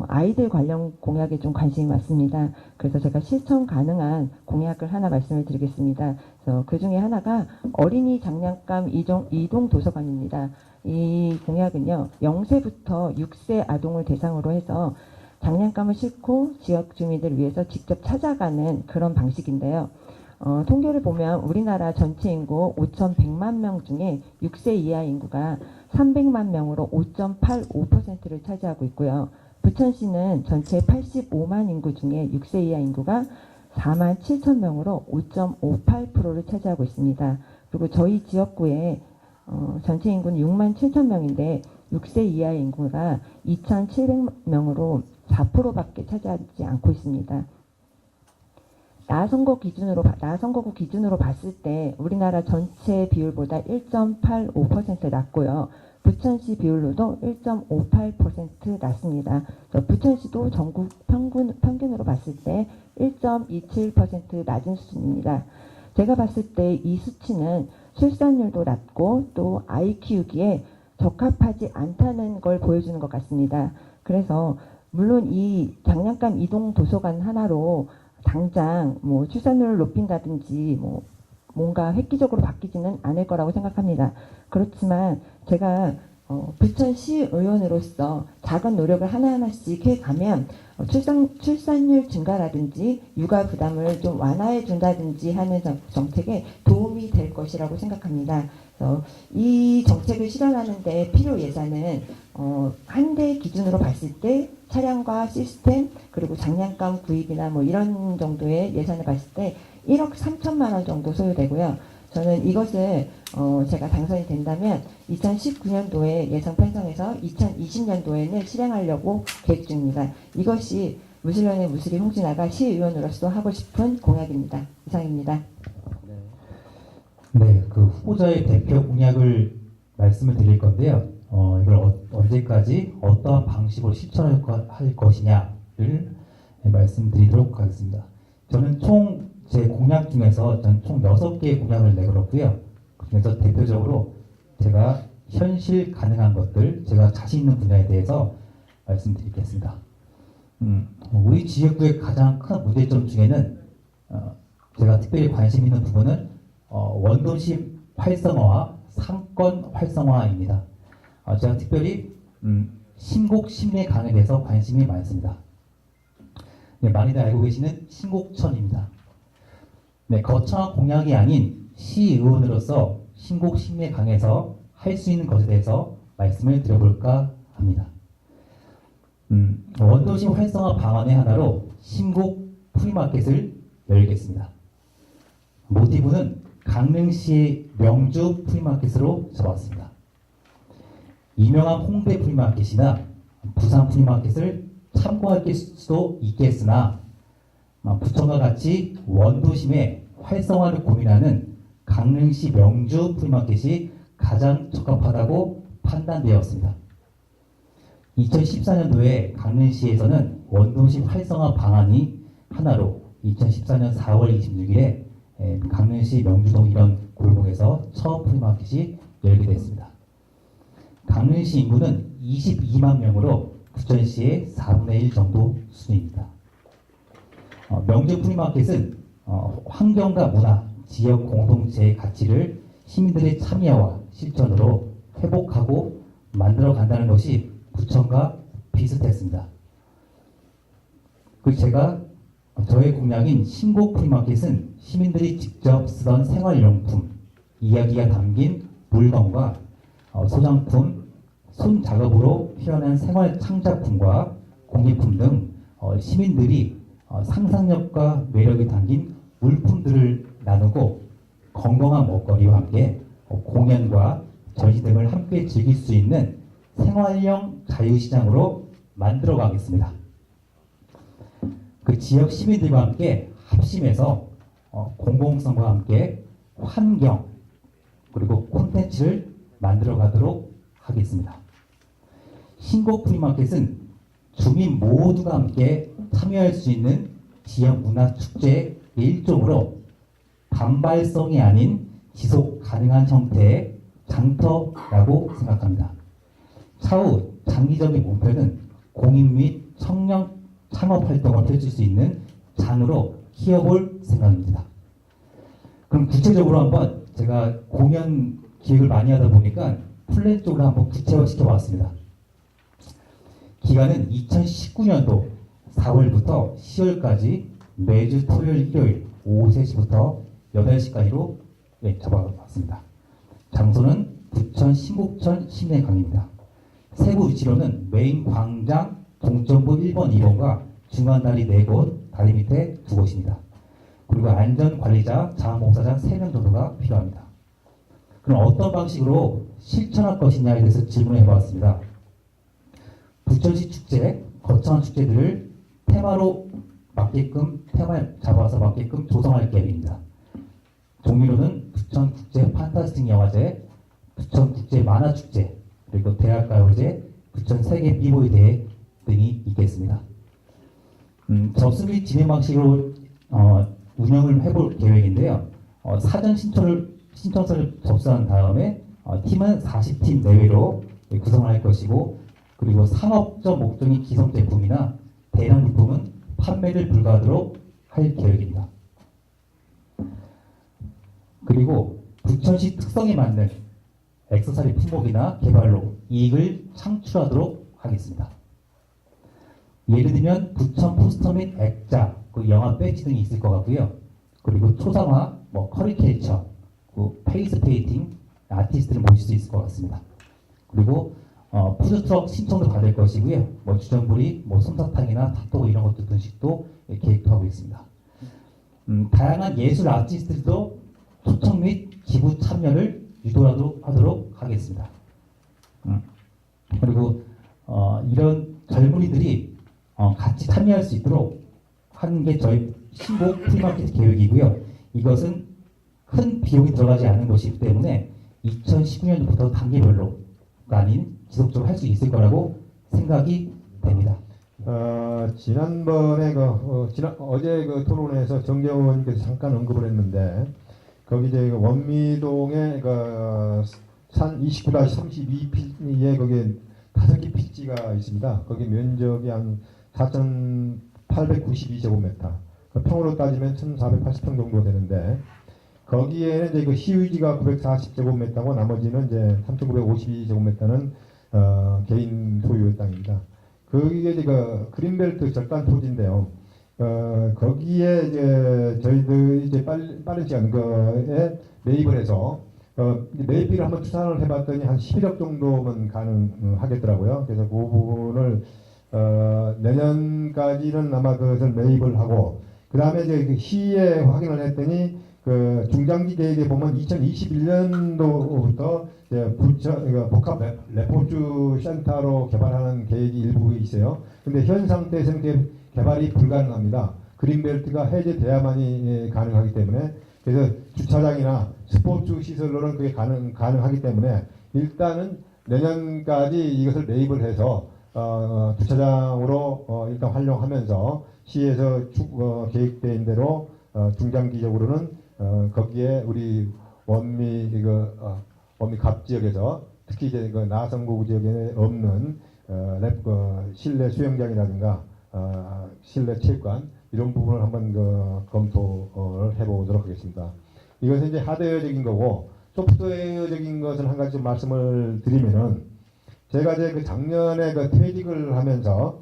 아이들 관련 공약에 좀 관심이 많습니다. 그래서 제가 실천 가능한 공약을 하나 말씀을 드리겠습니다. 그래서 그 중에 하나가 어린이 장난감 이동 도서관입니다. 이 공약은요, 0세부터 6세 아동을 대상으로 해서 장난감을 싣고 지역 주민들을 위해서 직접 찾아가는 그런 방식인데요. 통계를 보면 우리나라 전체 인구 5,100만 명 중에 6세 이하 인구가 300만 명으로 5.85%를 차지하고 있고요. 부천시는 전체 85만 인구 중에 6세 이하 인구가 4만 7천 명으로 5.58%를 차지하고 있습니다. 그리고 저희 지역구에 전체 인구는 6만 7천 명인데 6세 이하의 인구가 2,700명으로 4%밖에 차지하지 않고 있습니다. 나선거구 기준으로 봤을 때 우리나라 전체 비율보다 1.85% 낮고요. 부천시 비율로도 1.58% 낮습니다. 부천시도 전국 평균으로 봤을 때 1.27% 낮은 수준입니다. 제가 봤을 때 이 수치는 출산율도 낮고 또 아이 키우기에 적합하지 않다는 걸 보여주는 것 같습니다. 그래서 물론 이 장난감 이동 도서관 하나로 당장 뭐 출산율을 높인다든지 뭐 뭔가 획기적으로 바뀌지는 않을 거라고 생각합니다. 그렇지만 제가 부천시 의원으로서 작은 노력을 하나하나씩 해가면 출산율 증가라든지 육아 부담을 좀 완화해 준다든지 하는 정책에 도움이 될 것이라고 생각합니다. 그래서 이 정책을 실현하는 데 필요 예산은 한 대 기준으로 봤을 때 차량과 시스템 그리고 장난감 구입이나 뭐 이런 정도의 예산을 봤을 때 1억 3천만 원 정도 소요되고요. 저는 이것을 제가 당선이 된다면 2019년도에 예산 편성해서 2020년도에는 실행하려고 계획 중입니다. 이것이 무술년의 무술이 홍진아가 시의원으로서 하고 싶은 공약입니다. 이상입니다. 네, 그 후보자의 대표 공약을 말씀을 드릴 건데요. 이걸 언제까지 어떠한 방식으로 실천할 것이냐를 말씀드리도록 하겠습니다. 저는 총 제 공약 중에서 전 총 6개의 공약을 내걸었고요. 그래서 대표적으로 제가 현실 가능한 것들, 제가 자신 있는 분야에 대해서 말씀드리겠습니다. 우리 지역구의 가장 큰 문제점 중에는 제가 특별히 관심 있는 부분은 원도심 활성화와 상권 활성화입니다. 제가 특별히 신곡 심내강에 대해서 관심이 많습니다. 네, 많이들 알고 계시는 신곡천입니다. 네, 거창한 공약이 아닌 시의원으로서 신곡 심내강에서 할 수 있는 것에 대해서 말씀을 드려볼까 합니다. 원도심 활성화 방안의 하나로 신곡 프리마켓을 열겠습니다. 모티브는 강릉시의 명주 프리마켓으로 잡았습니다. 유명한 홍대 프리마켓이나 부산 프리마켓을 참고할 수도 있겠으나 부천과 같이 원도심의 활성화를 고민하는 강릉시 명주 프리마켓이 가장 적합하다고 판단되었습니다. 2014년도에 강릉시에서는 원도심 활성화 방안이 하나로 2014년 4월 26일에 강릉시 명주동 이런 골목에서 처음 프리마켓이 열게 됐습니다. 강릉시 인구는 22만 명으로 부천시의 4분의 1 정도 수준입니다. 명주 프리마켓은 환경과 문화, 지역 공동체의 가치를 시민들의 참여와 실천으로 회복하고 만들어 간다는 것이 부천과 비슷했습니다. 저의 공약인 신곡 프리마켓은 시민들이 직접 쓰던 생활용품, 이야기가 담긴 물건과 소장품, 손작업으로 표현한 생활 창작품과 공예품 등 시민들이 상상력과 매력이 담긴 물품들을 나누고 건강한 먹거리와 함께 공연과 전시 등을 함께 즐길 수 있는 생활형 자유시장으로 만들어 가겠습니다. 그 지역 시민들과 함께 합심해서 공공성과 함께 환경 그리고 콘텐츠를 만들어 가도록 하겠습니다. 신곡 프리마켓은 주민 모두가 함께 참여할 수 있는 지역 문화 축제의 일종으로 단발성이 아닌 지속 가능한 형태의 장터라고 생각합니다. 차후 장기적인 목표는 공인 및 청년 창업 활동을 펼칠 수 있는 장으로 키워볼 생각입니다. 그럼 구체적으로 한번 제가 공연 기획을 많이 하다 보니까 플랜 쪽으로 한번 구체화시켜 봤습니다. 기간은 2019년도 4월부터 10월까지 매주 토요일, 일요일 오후 3시부터 8시까지로 잡아봤습니다. 장소는 부천 신곡천 심내강입니다. 세부 위치로는 메인 광장 동점부 1번, 2번과 중앙다리 4곳, 다리 밑에 2곳입니다. 그리고 안전관리자, 자원봉사자 3명 정도가 필요합니다. 그럼 어떤 방식으로 실천할 것이냐에 대해서 질문을 해보았습니다. 부천시 축제, 거창한 축제들을 테마로 맞게끔 테마에 잡아서 맞게끔 조성할 계획입니다. 종류로는 부천 국제 판타스틱 영화제, 부천 국제 만화축제, 그리고 대학가요제, 부천 세계 비보이 대회 등이 있겠습니다. 접수 및 진행 방식으로 운영을 해볼 계획인데요. 사전 신청서를 접수한 다음에 팀은 40팀 내외로 구성을 할 것이고, 그리고 상업적 목적인 기성 제품이나 대량 부품은 판매를 불가하도록 할 계획입니다. 그리고 부천시 특성에 맞는 액세서리 품목이나 개발로 이익을 창출하도록 하겠습니다. 예를 들면 부천 포스터 및 액자, 그 영화 배지 등이 있을 것 같고요. 그리고 초상화, 커리케이처, 페이스 페인팅 아티스트를 모실 수 있을 것 같습니다. 그리고 푸드트럭 신청도 받을 것이고요. 주전부리, 솜사탕이나 핫도그 이런 것들 등식도 계획도 하고 있습니다. 다양한 예술 아티스트들도 초청 및 기부 참여를 유도하도록 하겠습니다. 그리고 이런 젊은이들이 같이 참여할 수 있도록 하는 게 저희 신곡 프리마켓 계획이고요. 이것은 큰 비용이 들어가지 않은 것이기 때문에 2019년부터 단계별로가 아닌 지속적으로 할 수 있을 거라고 생각이 됩니다. 지난번에 어제 그 토론회에서 정재원께서 잠깐 언급을 했는데, 거기 이제 원미동에 산 29-32피에 거기에 5개 피지가 있습니다. 거기 면적이 한 4,892제곱미터. 평으로 따지면 1,480평 정도 되는데, 거기에는 이제 그 시유지가 940제곱미터고 나머지는 이제 3,952제곱미터는 개인 소유의 땅입니다. 그게 이제 그 그린벨트 절단 토지인데요. 거기에 이제 저희들이 이제 빠른 시간 그에 매입을 해서 매입비를 한번 추산을 해봤더니 한 11억 정도면 가능하겠더라고요. 그래서 그 부분을 내년까지는 아마 그것을 매입을 하고, 그 다음에 이제 그 시에 확인을 했더니 그 중장기 계획에 보면 2021년도부터 복합 레포츠 센터로 개발하는 계획이 일부 있어요. 근데 현 상태에서는 개발이 불가능합니다. 그린벨트가 해제돼야만이 가능하기 때문에, 그래서 주차장이나 스포츠 시설로는 그게 가능하기 때문에 일단은 내년까지 이것을 매입을 해서 주차장으로 일단 활용하면서 시에서 계획된 대로 중장기적으로는 거기에 우리 원미 갑 지역에서 특히 이제 그 나성구 지역에 없는 실내 수영장이라든가 실내 체육관 이런 부분을 한번 검토를 해보도록 하겠습니다. 이것은 이제 하드웨어적인 거고, 소프트웨어적인 것을 한 가지 좀 말씀을 드리면은, 제가 이제 그 작년에 퇴직을 하면서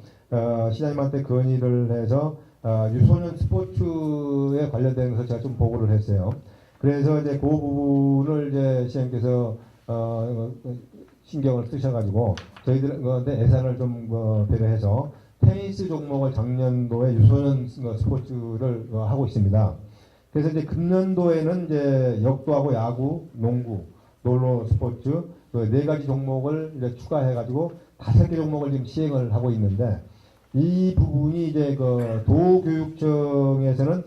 시장님한테 건의를 해서 유소년 스포츠에 관련된 것을 제가 좀 보고를 했어요. 그래서 이제 그 부분을 이제 시장님께서 신경을 쓰셔가지고 저희들한테 예산을 좀 배려해서 테니스 종목을 작년도에 유소년 스포츠를 하고 있습니다. 그래서 이제 금년도에는 이제 역도하고 야구, 농구, 롤러 스포츠 그 4가지 종목을 이제 추가해가지고 5개 종목을 지금 시행을 하고 있는데, 이 부분이 이제 그 도교육청에서는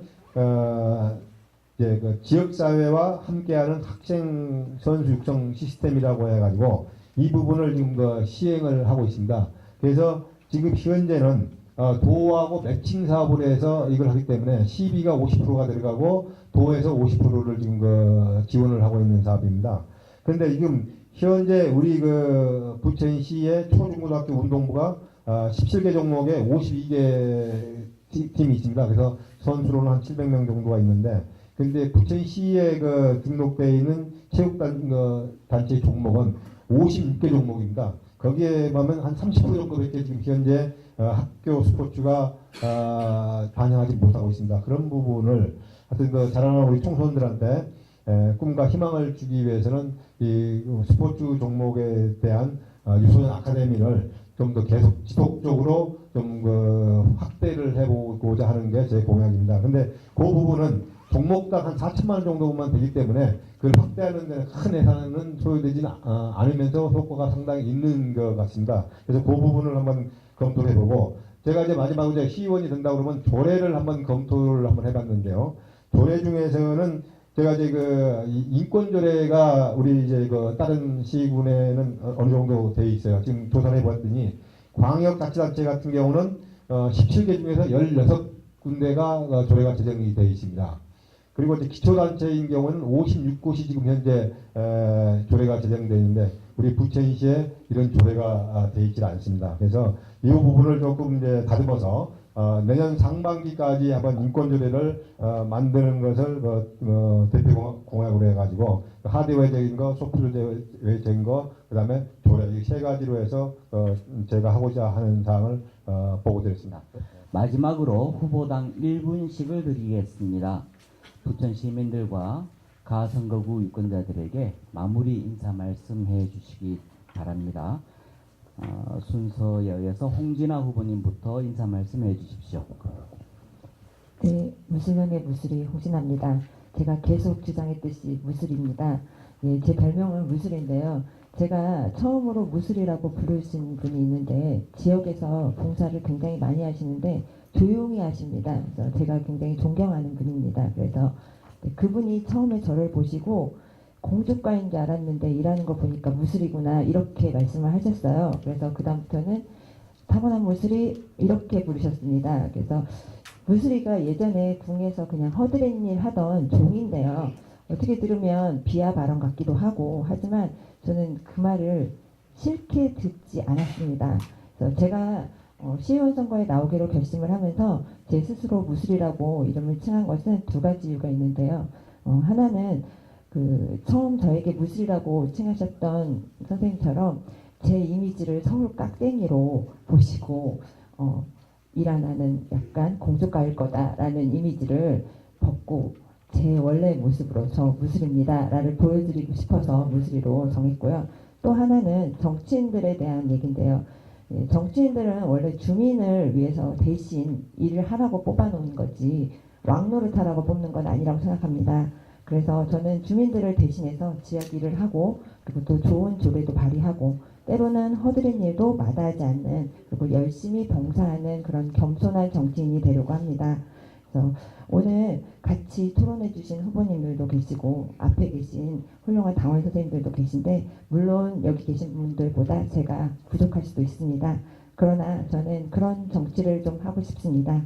이제 그 지역사회와 함께하는 학생 선수 육성 시스템이라고 해가지고 이 부분을 지금 시행을 하고 있습니다. 그래서 지금 현재는 도하고 매칭 사업을 해서 이걸 하기 때문에 시비가 50%가 들어가고 도에서 50%를 지금 지원을 하고 있는 사업입니다. 그런데 지금 현재 우리 부천시의 초중고등학교 운동부가 17개 종목에 52개 팀이 있습니다. 그래서 선수로는 한 700명 정도가 있는데, 근데 부천시에 등록되어 있는 체육단체 종목은 56개 종목입니다. 거기에 보면 한 30% 정도밖에 지금 현재 학교 스포츠가 반영하지 못하고 있습니다. 그런 부분을 하여튼 자라나는 우리 청소년들한테 꿈과 희망을 주기 위해서는 이 스포츠 종목에 대한 유소년 아카데미를 좀 더 계속 지속적으로 좀 확대를 해보고자 하는 게 제 공약입니다. 근데 그 부분은 종목당 한 4천만 원 정도만 되기 때문에 그걸 확대하는 데는 큰 예산은 소요되지는 않으면서 효과가 상당히 있는 것 같습니다. 그래서 그 부분을 한번 검토를 해보고, 제가 이제 마지막으로 이제 시의원이 된다 그러면 조례를 한번 검토를 한번 해봤는데요. 조례 중에서는 제가 이제 그 인권 조례가 우리 이제 그 다른 시군에는 어느 정도 돼 있어요. 지금 조사해 봤더니 광역자치단체 같은 경우는 17개 중에서 16군데가 조례가 제정이 되어 있습니다. 그리고 이제 기초단체인 경우는 56곳이 지금 현재 조례가 제정되어 있는데 우리 부천시에 이런 조례가 되어 있지 않습니다. 그래서 이 부분을 조금 이제 다듬어서 내년 상반기까지 한번 인권조례를 만드는 것을 대표공약으로 해가지고 하드웨어적인 거, 소프트웨어적인 거, 그 다음에 조례 이 세 가지로 해서 제가 하고자 하는 사항을 보고드렸습니다. 마지막으로 후보당 1분씩을 드리겠습니다. 부천 시민들과 가선거구 유권자들에게 마무리 인사 말씀해 주시기 바랍니다. 순서에 의해서 홍진아 후보님부터 인사 말씀해 주십시오. 네, 무술년의 무술이 홍진아입니다. 제가 계속 주장했듯이 무술입니다. 예, 제 별명은 무술인데요. 제가 처음으로 무술이라고 부르신 분이 있는데 지역에서 봉사를 굉장히 많이 하시는데 조용히 하십니다. 그래서 제가 굉장히 존경하는 분입니다. 그래서 그분이 처음에 저를 보시고 공주과인 줄 알았는데 일하는 거 보니까 무술이구나 이렇게 말씀을 하셨어요. 그래서 그 다음부터는 타고난 무술이 이렇게 부르셨습니다. 그래서 무술이가 예전에 궁에서 그냥 허드렛일 하던 종인데요. 어떻게 들으면 비하 발언 같기도 하고 하지만 저는 그 말을 싫게 듣지 않았습니다. 그래서 제가 시의원 선거에 나오기로 결심을 하면서 제 스스로 무술이라고 이름을 칭한 것은 두 가지 이유가 있는데요. 하나는 처음 저에게 무술이라고 칭하셨던 선생님처럼 제 이미지를 서울 깍쟁이로 보시고 일 안 하는 약간 공주가일 거다라는 이미지를 벗고 제 원래 모습으로 저 무술입니다 라를 보여드리고 싶어서 무술이로 정했고요. 또 하나는 정치인들에 대한 얘기인데요. 예, 정치인들은 원래 주민을 위해서 대신 일을 하라고 뽑아놓은 거지 왕노릇하라고 뽑는 건 아니라고 생각합니다. 그래서 저는 주민들을 대신해서 지역 일을 하고 그리고 또 좋은 조례도 발의하고 때로는 허드렛 일도 마다하지 않는 그리고 열심히 봉사하는 그런 겸손한 정치인이 되려고 합니다. 그래서 오늘 같이 토론해 주신 후보님들도 계시고 앞에 계신 훌륭한 당원 선생님들도 계신데 물론 여기 계신 분들보다 제가 부족할 수도 있습니다. 그러나 저는 그런 정치를 좀 하고 싶습니다.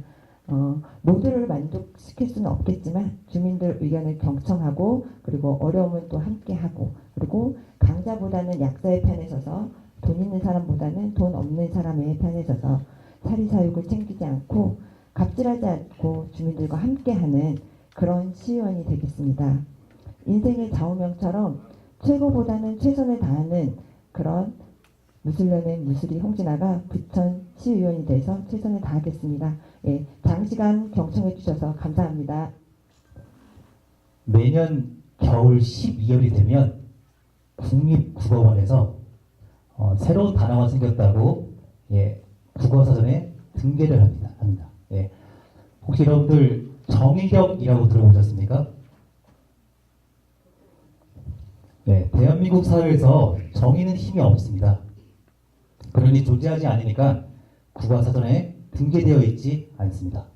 모두를 만족시킬 수는 없겠지만 주민들 의견을 경청하고 그리고 어려움은 또 함께하고 그리고 강자보다는 약자의 편에 서서 돈 있는 사람보다는 돈 없는 사람의 편에 서서 사리사욕을 챙기지 않고 갑질하지 않고 주민들과 함께하는 그런 시의원이 되겠습니다. 인생의 좌우명처럼 최고보다는 최선을 다하는 그런 무술년의 무술이 홍진아가 부천 시의원이 돼서 최선을 다하겠습니다. 예, 장시간 경청해 주셔서 감사합니다. 매년 겨울 12월이 되면 국립국어원에서 새로운 단어가 생겼다고 국어사전에 등재를 합니다. 예. 혹시 여러분들 정의격이라고 들어보셨습니까? 네, 대한민국 사회에서 정의는 힘이 없습니다. 그러니 존재하지 않으니까 국어사전에 등재되어 있지 않습니다.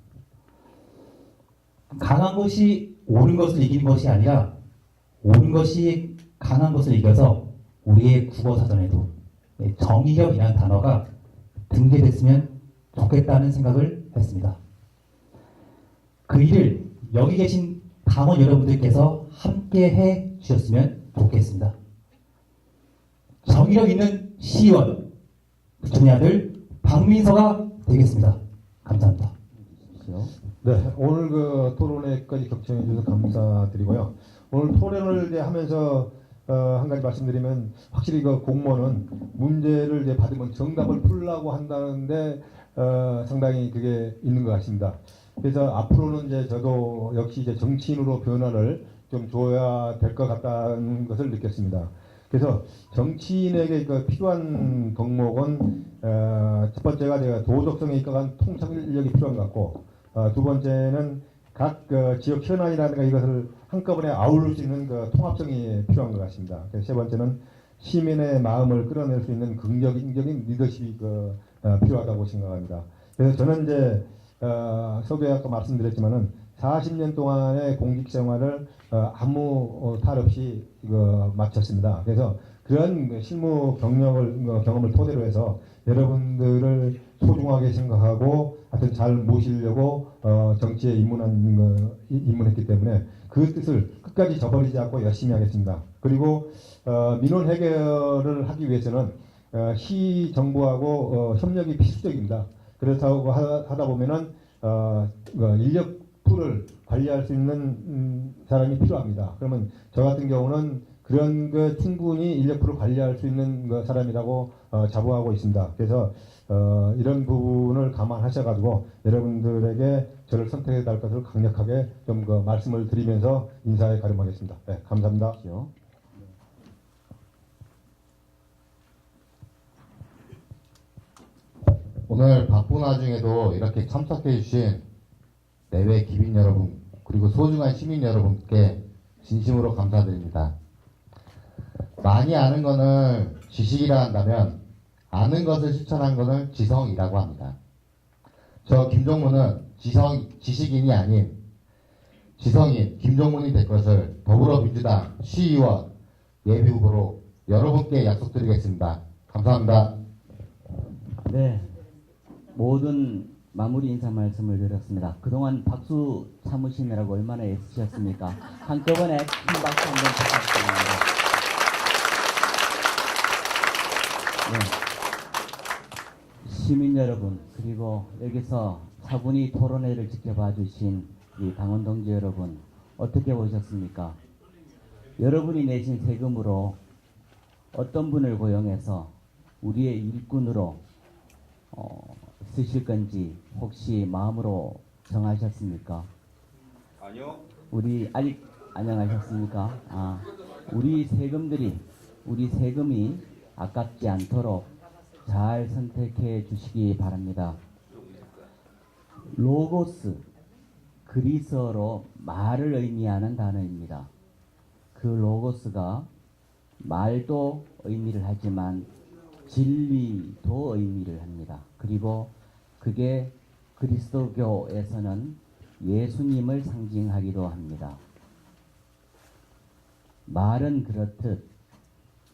강한 것이 옳은 것을 이기는 것이 아니라 옳은 것이 강한 것을 이겨서 우리의 국어사전에도 정의력이라는 단어가 등재됐으면 좋겠다는 생각을 했습니다. 그 일을 여기 계신 당원 여러분들께서 함께 해 주셨으면 좋겠습니다. 정의력 있는 시의원 부천의 아들 박민서가 되겠습니다. 감사합니다. 네, 오늘 그 토론회까지 경청해 주셔서 감사드리고요. 오늘 토론을 이제 하면서 한 가지 말씀드리면 확실히 그 공무원은 문제를 이제 받으면 정답을 풀려고 한다는데 상당히 그게 있는 것 같습니다. 그래서 앞으로는 이제 저도 역시 이제 정치인으로 변화를 좀 줘야 될 것 같다는 것을 느꼈습니다. 그래서 정치인에게 그 필요한 덕목은 첫 번째가 제가 도덕성에 입각한 통찰력이 필요한 것 같고 두 번째는 각 지역 현안이라든가 이것을 한꺼번에 아우를 수 있는 그 통합성이 필요한 것 같습니다. 그래서 세 번째는 시민의 마음을 끌어낼 수 있는 긍정적인 리더십이 필요하다고 생각합니다. 그래서 저는 이제 서두에 아까 말씀드렸지만은 40년 동안의 공직 생활을 아무 탈 없이 마쳤습니다. 그래서 그런 실무 경험을 토대로 해서 여러분들을 소중하게 생각하고 하여튼 잘 모시려고 정치에 입문했기 때문에 그 뜻을 끝까지 저버리지 않고 열심히 하겠습니다. 그리고 민원 해결을 하기 위해서는 시 정부하고 협력이 필수적입니다. 그렇다고 하다 보면은 인력 풀을 관리할 수 있는 사람이 필요합니다. 그러면 저 같은 경우는 그런 그 충분히 인력 풀을 관리할 수 있는 사람이라고 자부하고 있습니다. 그래서 이런 부분을 감안하셔가지고 여러분들에게 저를 선택해 달 것을 강력하게 좀 말씀을 드리면서 인사에 가름하겠습니다. 네, 감사합니다. 오늘 바쁜 와중에도 이렇게 참석해 주신 내외 기빈 여러분 그리고 소중한 시민 여러분께 진심으로 감사드립니다. 많이 아는 것을 지식이라 한다면 아는 것을 실천한 것을 지성이라고 합니다. 저 김종문은 지식인이 아닌 지성인 김종문이 될 것을 더불어민주당 시의원 예비후보로 여러분께 약속드리겠습니다. 감사합니다. 네, 모든 마무리 인사 말씀을 드렸습니다. 그동안 박수 참으시느라고 얼마나 애쓰셨습니까? 한꺼번에 큰 박수 한번 부탁드립니다. 네. 시민 여러분, 그리고 여기서 차분히 토론회를 지켜봐 주신 이 당원 동지 여러분, 어떻게 보셨습니까? 여러분이 내신 세금으로 어떤 분을 고용해서 우리의 일꾼으로 쓰실 건지 혹시 마음으로 정하셨습니까? 아니요. 우리 아직 안 정하셨습니까? 우리 세금이 아깝지 않도록 잘 선택해 주시기 바랍니다. 로고스, 그리스어로 말을 의미하는 단어입니다. 그 로고스가 말도 의미를 하지만 진리도 의미를 합니다. 그리고 그게 그리스도교에서는 예수님을 상징하기도 합니다. 말은 그렇듯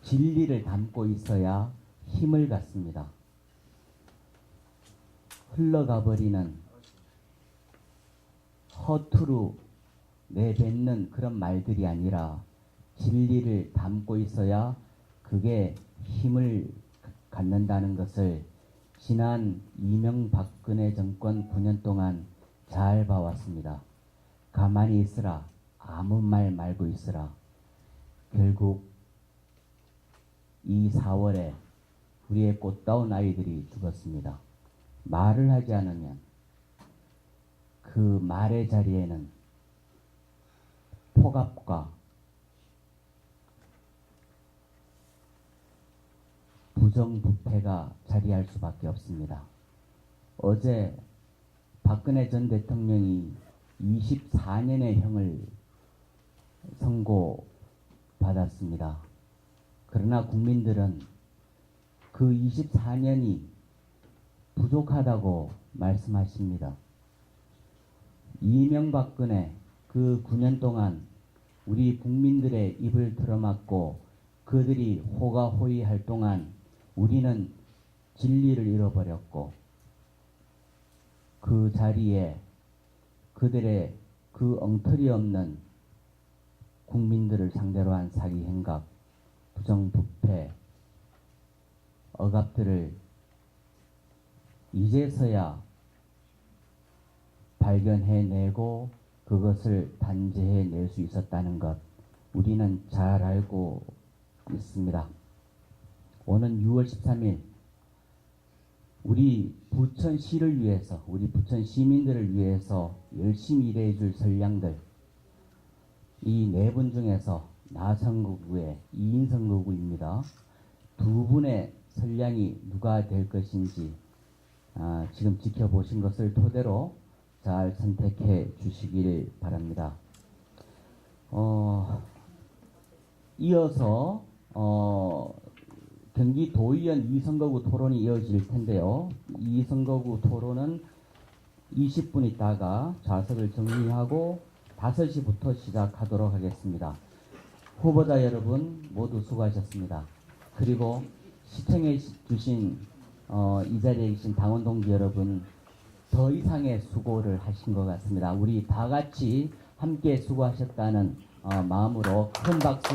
진리를 담고 있어야 힘을 갖습니다. 흘러가버리는 허투루 내뱉는 그런 말들이 아니라 진리를 담고 있어야 그게 힘을 갖는다는 것을 지난 이명박근혜 정권 9년 동안 잘 봐왔습니다. 가만히 있으라, 아무 말 말고 있으라. 결국 이 4월에 우리의 꽃다운 아이들이 죽었습니다. 말을 하지 않으면 그 말의 자리에는 폭압과 부정부패가 자리할 수밖에 없습니다. 어제 박근혜 전 대통령이 24년의 형을 선고받았습니다. 그러나 국민들은 그 24년이 부족하다고 말씀하십니다. 이명박근혜 그 9년 동안 우리 국민들의 입을 틀어막고 그들이 호가호위할 동안 우리는 진리를 잃어버렸고 그 자리에 그들의 그 엉터리 없는 국민들을 상대로 한 사기 행각, 부정부패, 억압들을 이제서야 발견해내고 그것을 단죄해낼 수 있었다는 것 우리는 잘 알고 있습니다. 오는 6월 13일 우리 부천시를 위해서 우리 부천 시민들을 위해서 열심히 일해줄 선량들 이 네 분 중에서 나 선거구의 2인 선거구입니다. 두 분의 선량이 누가 될 것인지 지금 지켜보신 것을 토대로 잘 선택해 주시길 바랍니다. 이어서 경기도의원 이선거구 토론이 이어질 텐데요. 이선거구 토론은 20분 있다가 좌석을 정리하고 5시부터 시작하도록 하겠습니다. 후보자 여러분 모두 수고하셨습니다. 그리고 시청해 주신 이 자리에 계신 당원 동지 여러분 더 이상의 수고를 하신 것 같습니다. 우리 다 같이 함께 수고하셨다는 마음으로 큰 박수